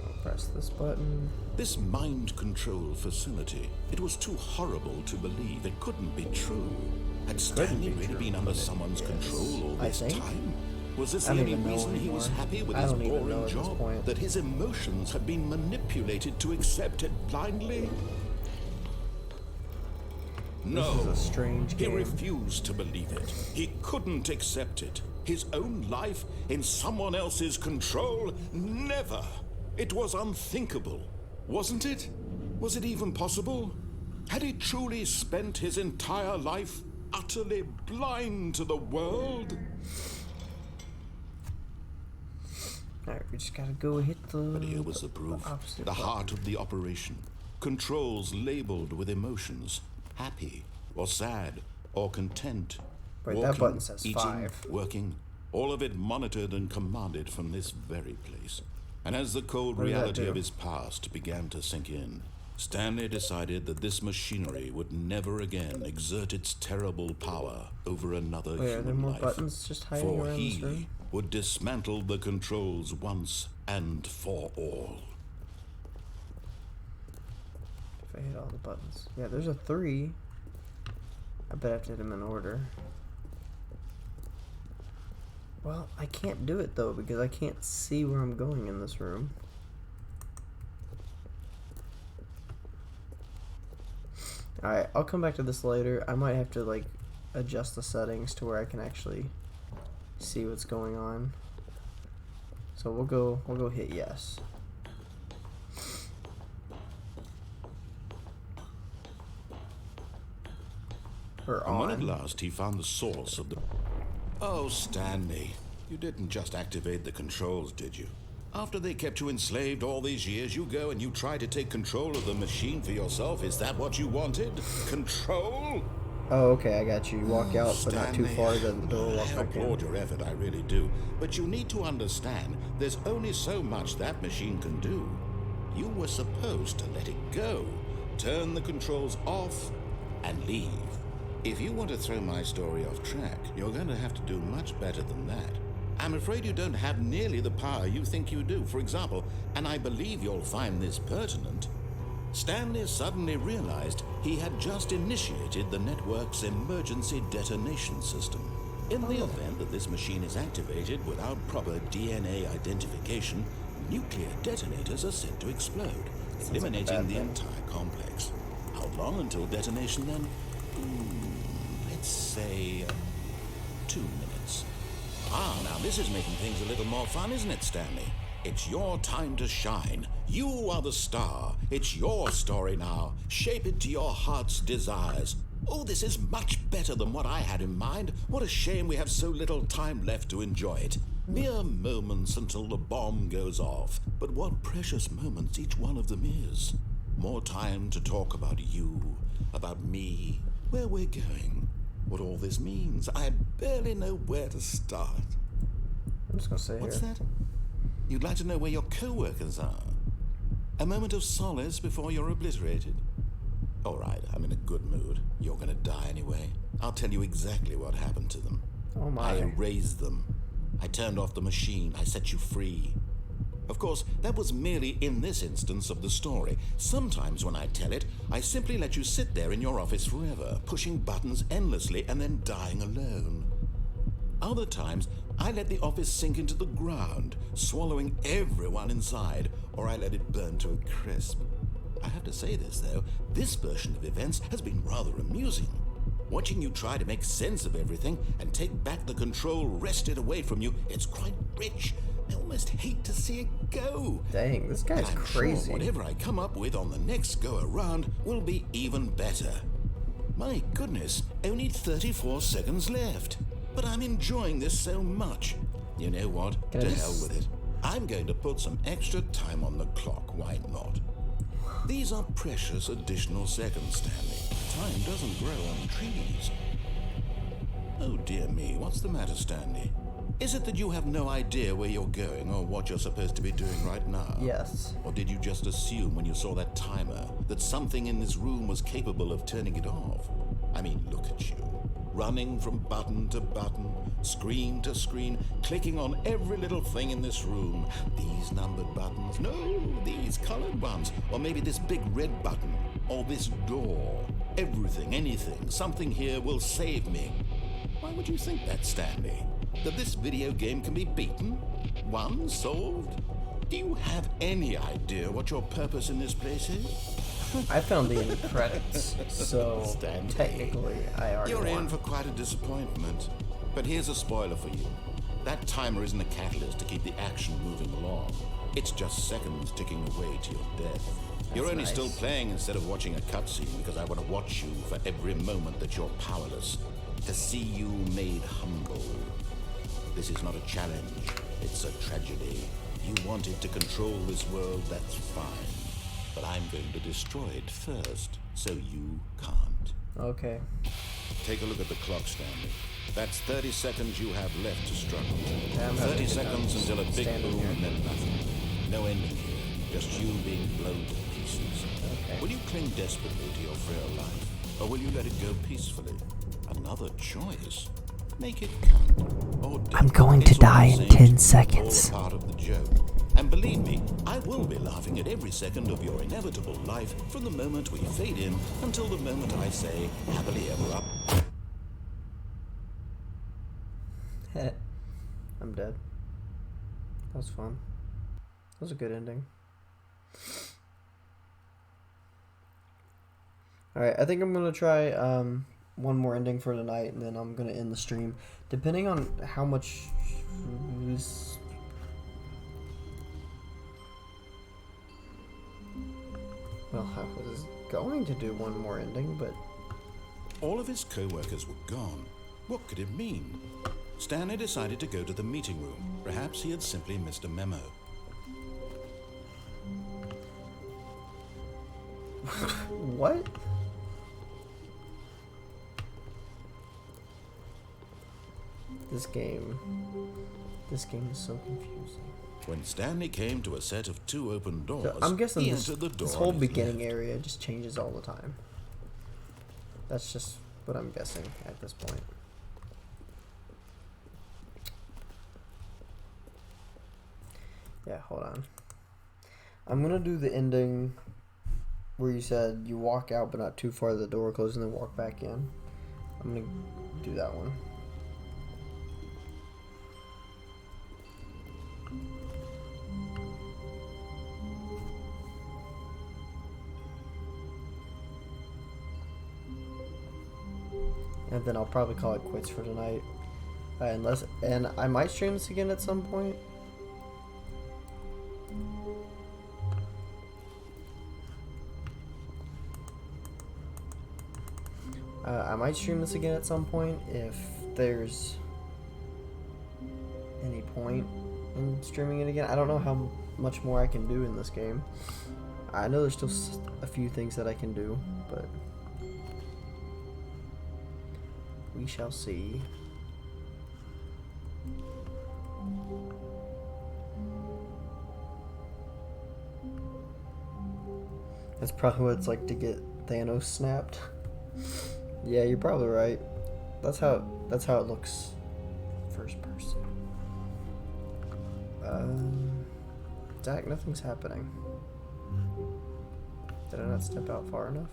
I'll press this button? This mind control facility, it was too horrible to believe. It couldn't be true. Had Stanley really been under someone's control all this time? Was this the only reason he was happy with his boring job? That his emotions had been manipulated to accept it blindly? No, this is a strange game. He refused to believe it. He couldn't accept it. His own life in someone else's control? Never. It was unthinkable, wasn't it? Was it even possible? Had he truly spent his entire life utterly blind to the world? Alright, we just gotta go hit the... But here was the proof. The heart of the operation. Controls labeled with emotions. Happy, or sad, or content. Wait, walking, that button says eating, 5. Working, all of it monitored and commanded from this very place. And as the cold reality of his past began to sink in, Stanley decided that this machinery would never again exert its terrible power over another Wait, are there human more life. buttons just hiding For around this he room? would dismantle the controls once and for all. If I hit all the buttons. Yeah, there's a 3. I bet I have to hit them in order. Well, I can't do it though because I can't see where I'm going in this room. Alright, I'll come back to this later. I might have to like adjust the settings to where I can actually see what's going on. So we'll go hit yes. Or And when at on. last he found the source of the... Oh, Stanley, you didn't just activate the controls, did you? After they kept you enslaved all these years, you go and you try to take control of the machine for yourself. Is that what you wanted? Control? Oh, okay, I got you. You walk out, but not too Stanley, far, then the door walk I back in. applaud your effort, I really do. But you need to understand, there's only so much that machine can do. You were supposed to let it go, turn the controls off, and leave. If you want to throw my story off track, you're going to have to do much better than that. I'm afraid you don't have nearly the power you think you do. For example, and I believe you'll find this pertinent, Stanley suddenly realized he had just initiated the network's emergency detonation system. In the event that this machine is activated without proper DNA identification, nuclear detonators are set to explode, eliminating the entire complex. How long until detonation then? Let's say 2 minutes. Now this is making things a little more fun, isn't it, Stanley? It's your time to shine. You are the star. It's your story now. Shape it to your heart's desires. Oh, this is much better than what I had in mind. What a shame we have so little time left to enjoy it. Mere moments until the bomb goes off. But what precious moments each one of them is. More time to talk about you, about me, where we're going, what all this means. I barely know where to start. I'm just gonna say What's here. that? You'd like to know where your co-workers are? A moment of solace before you're obliterated? All right, I'm in a good mood. You're gonna die anyway. I'll tell you exactly what happened to them. Oh my. I erased them. I turned off the machine. I set you free. Of course, that was merely in this instance of the story. Sometimes when I tell it, I simply let you sit there in your office forever, pushing buttons endlessly and then dying alone. Other times, I let the office sink into the ground, swallowing everyone inside, or I let it burn to a crisp. I have to say this, though, this version of events has been rather amusing. Watching you try to make sense of everything and take back the control wrested away from you, it's quite rich. I almost hate to see it go. Dang, this guy's I'm crazy. sure whatever I come up with on the next go around will be even better. My goodness, only 34 seconds left. But I'm enjoying this so much. You know what? Can I To just- hell with it. I'm going to put some extra time on the clock. Why not? These are precious additional seconds, Stanley. Time doesn't grow on trees. Oh dear me, what's the matter, Stanley? Is it that you have no idea where you're going or what you're supposed to be doing right now? Yes. Or did you just assume when you saw that timer that something in this room was capable of turning it off? I mean, look at you. running from button to button, screen to screen, clicking on every little thing in this room. These numbered buttons, no, these colored ones, or maybe this big red button, or this door. Everything, anything, something here will save me. Why would you think that, Stanley? That this video game can be beaten? Won? Solved? Do you have any idea what your purpose in this place is? I found the end credits, so Stanley, technically I already you're won. in for quite a disappointment. But here's a spoiler for you. That timer isn't a catalyst to keep the action moving along. It's just seconds ticking away to your death. You're only nice. still playing instead of watching a cutscene because I want to watch you for every moment that you're powerless. To see you made humble. This is not a challenge. It's a tragedy. You wanted to control this world, that's fine. But I'm going to destroy it first, so you can't. Okay. Take a look at the clock, Stanley. That's 30 seconds you have left to struggle. Yeah, I'm having 30 a good seconds time until a big standing boom here. and then nothing. No ending here. Just you being blown to pieces. Okay. Will you cling desperately to your frail life, or will you let it go peacefully? Another choice. Make it count. Or I'm don't. going to It's all die the in same. 10 All seconds. a part of the joke. And believe me, I will be laughing at every second of your inevitable life from the moment we fade in until the moment I say happily ever up. I'm dead. That was fun. That was a good ending. Alright, I think I'm going to try one more ending for tonight, and then I'm going to end the stream. Depending on how much... Well, I was going to do one more ending, but... All of his co-workers were gone. What could it mean? Stanley decided to go to the meeting room. Perhaps he had simply missed a memo. What? This game is so confusing. When Stanley came to a set of 2 open doors, So I'm guessing he this, entered the door this whole on his beginning left. area just changes all the time. That's just what I'm guessing at this point. Yeah, hold on. I'm gonna do the ending where you said you walk out but not too far, the door closes, and then walk back in. I'm gonna do that one. And then I'll probably call it quits for tonight. And I might stream this again at some point. I might stream this again at some point if there's any point in streaming it again. I don't know how much more I can do in this game. I know there's still a few things that I can do, but we shall see. That's probably what it's like to get Thanos snapped. Yeah, you're probably right. That's how it looks first person. Zach, nothing's happening. Did I not step out far enough?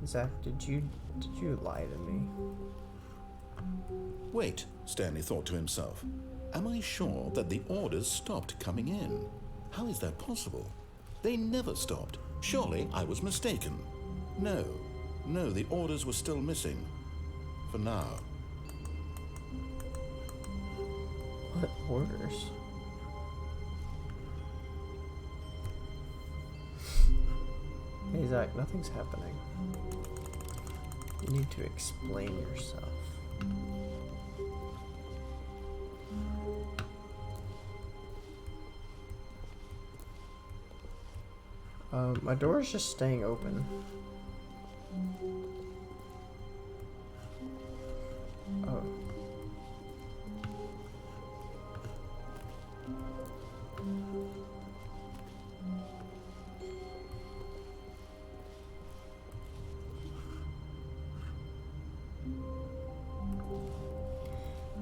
Zach, did you lie to me? Wait, Stanley thought to himself. Am I sure that the orders stopped coming in? How is that possible? They never stopped. Surely I was mistaken. No, the orders were still missing. For now. What orders? Hey Zach, nothing's happening. You need to explain yourself. My door is just staying open. Oh.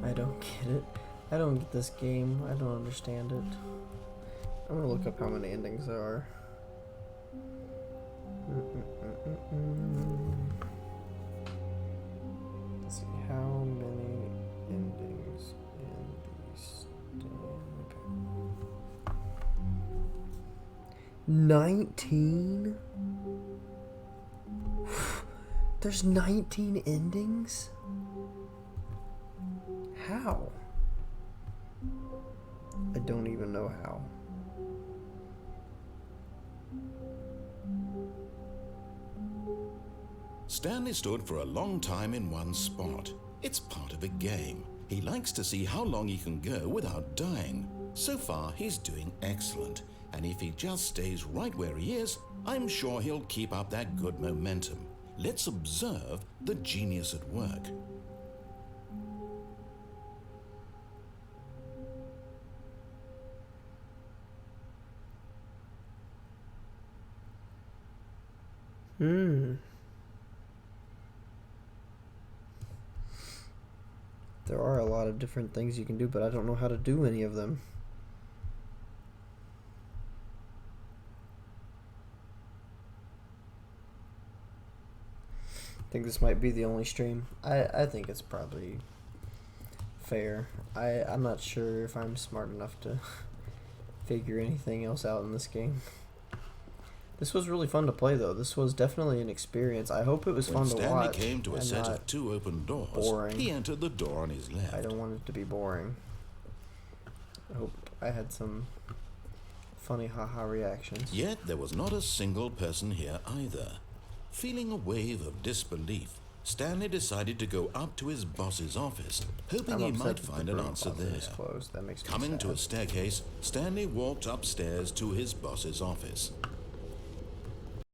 I don't get it. I don't get this game. I don't understand it. I'm gonna look up how many endings there are. Let's see how many endings in these. Okay. 19? There's 19 endings? How? I don't even know how. Stanley stood for a long time in one spot. It's part of a game. He likes to see how long he can go without dying. So far, he's doing excellent. And if he just stays right where he is, I'm sure he'll keep up that good momentum. Let's observe the genius at work. There are a lot of different things you can do, but I don't know how to do any of them. I think this might be the only stream. I think it's probably fair. I'm not sure if I'm smart enough to figure anything else out in this game. This was really fun to play, though. This was definitely an experience. I hope it was fun to watch. When Stanley came to a set of 2 open doors, boring. He entered the door on his left. I don't want it to be boring. I hope I had some funny haha reactions. Yet there was not a single person here either. Feeling a wave of disbelief, Stanley decided to go up to his boss's office, hoping he might find an answer there. That makes me Coming sad. to a staircase, Stanley walked upstairs to his boss's office.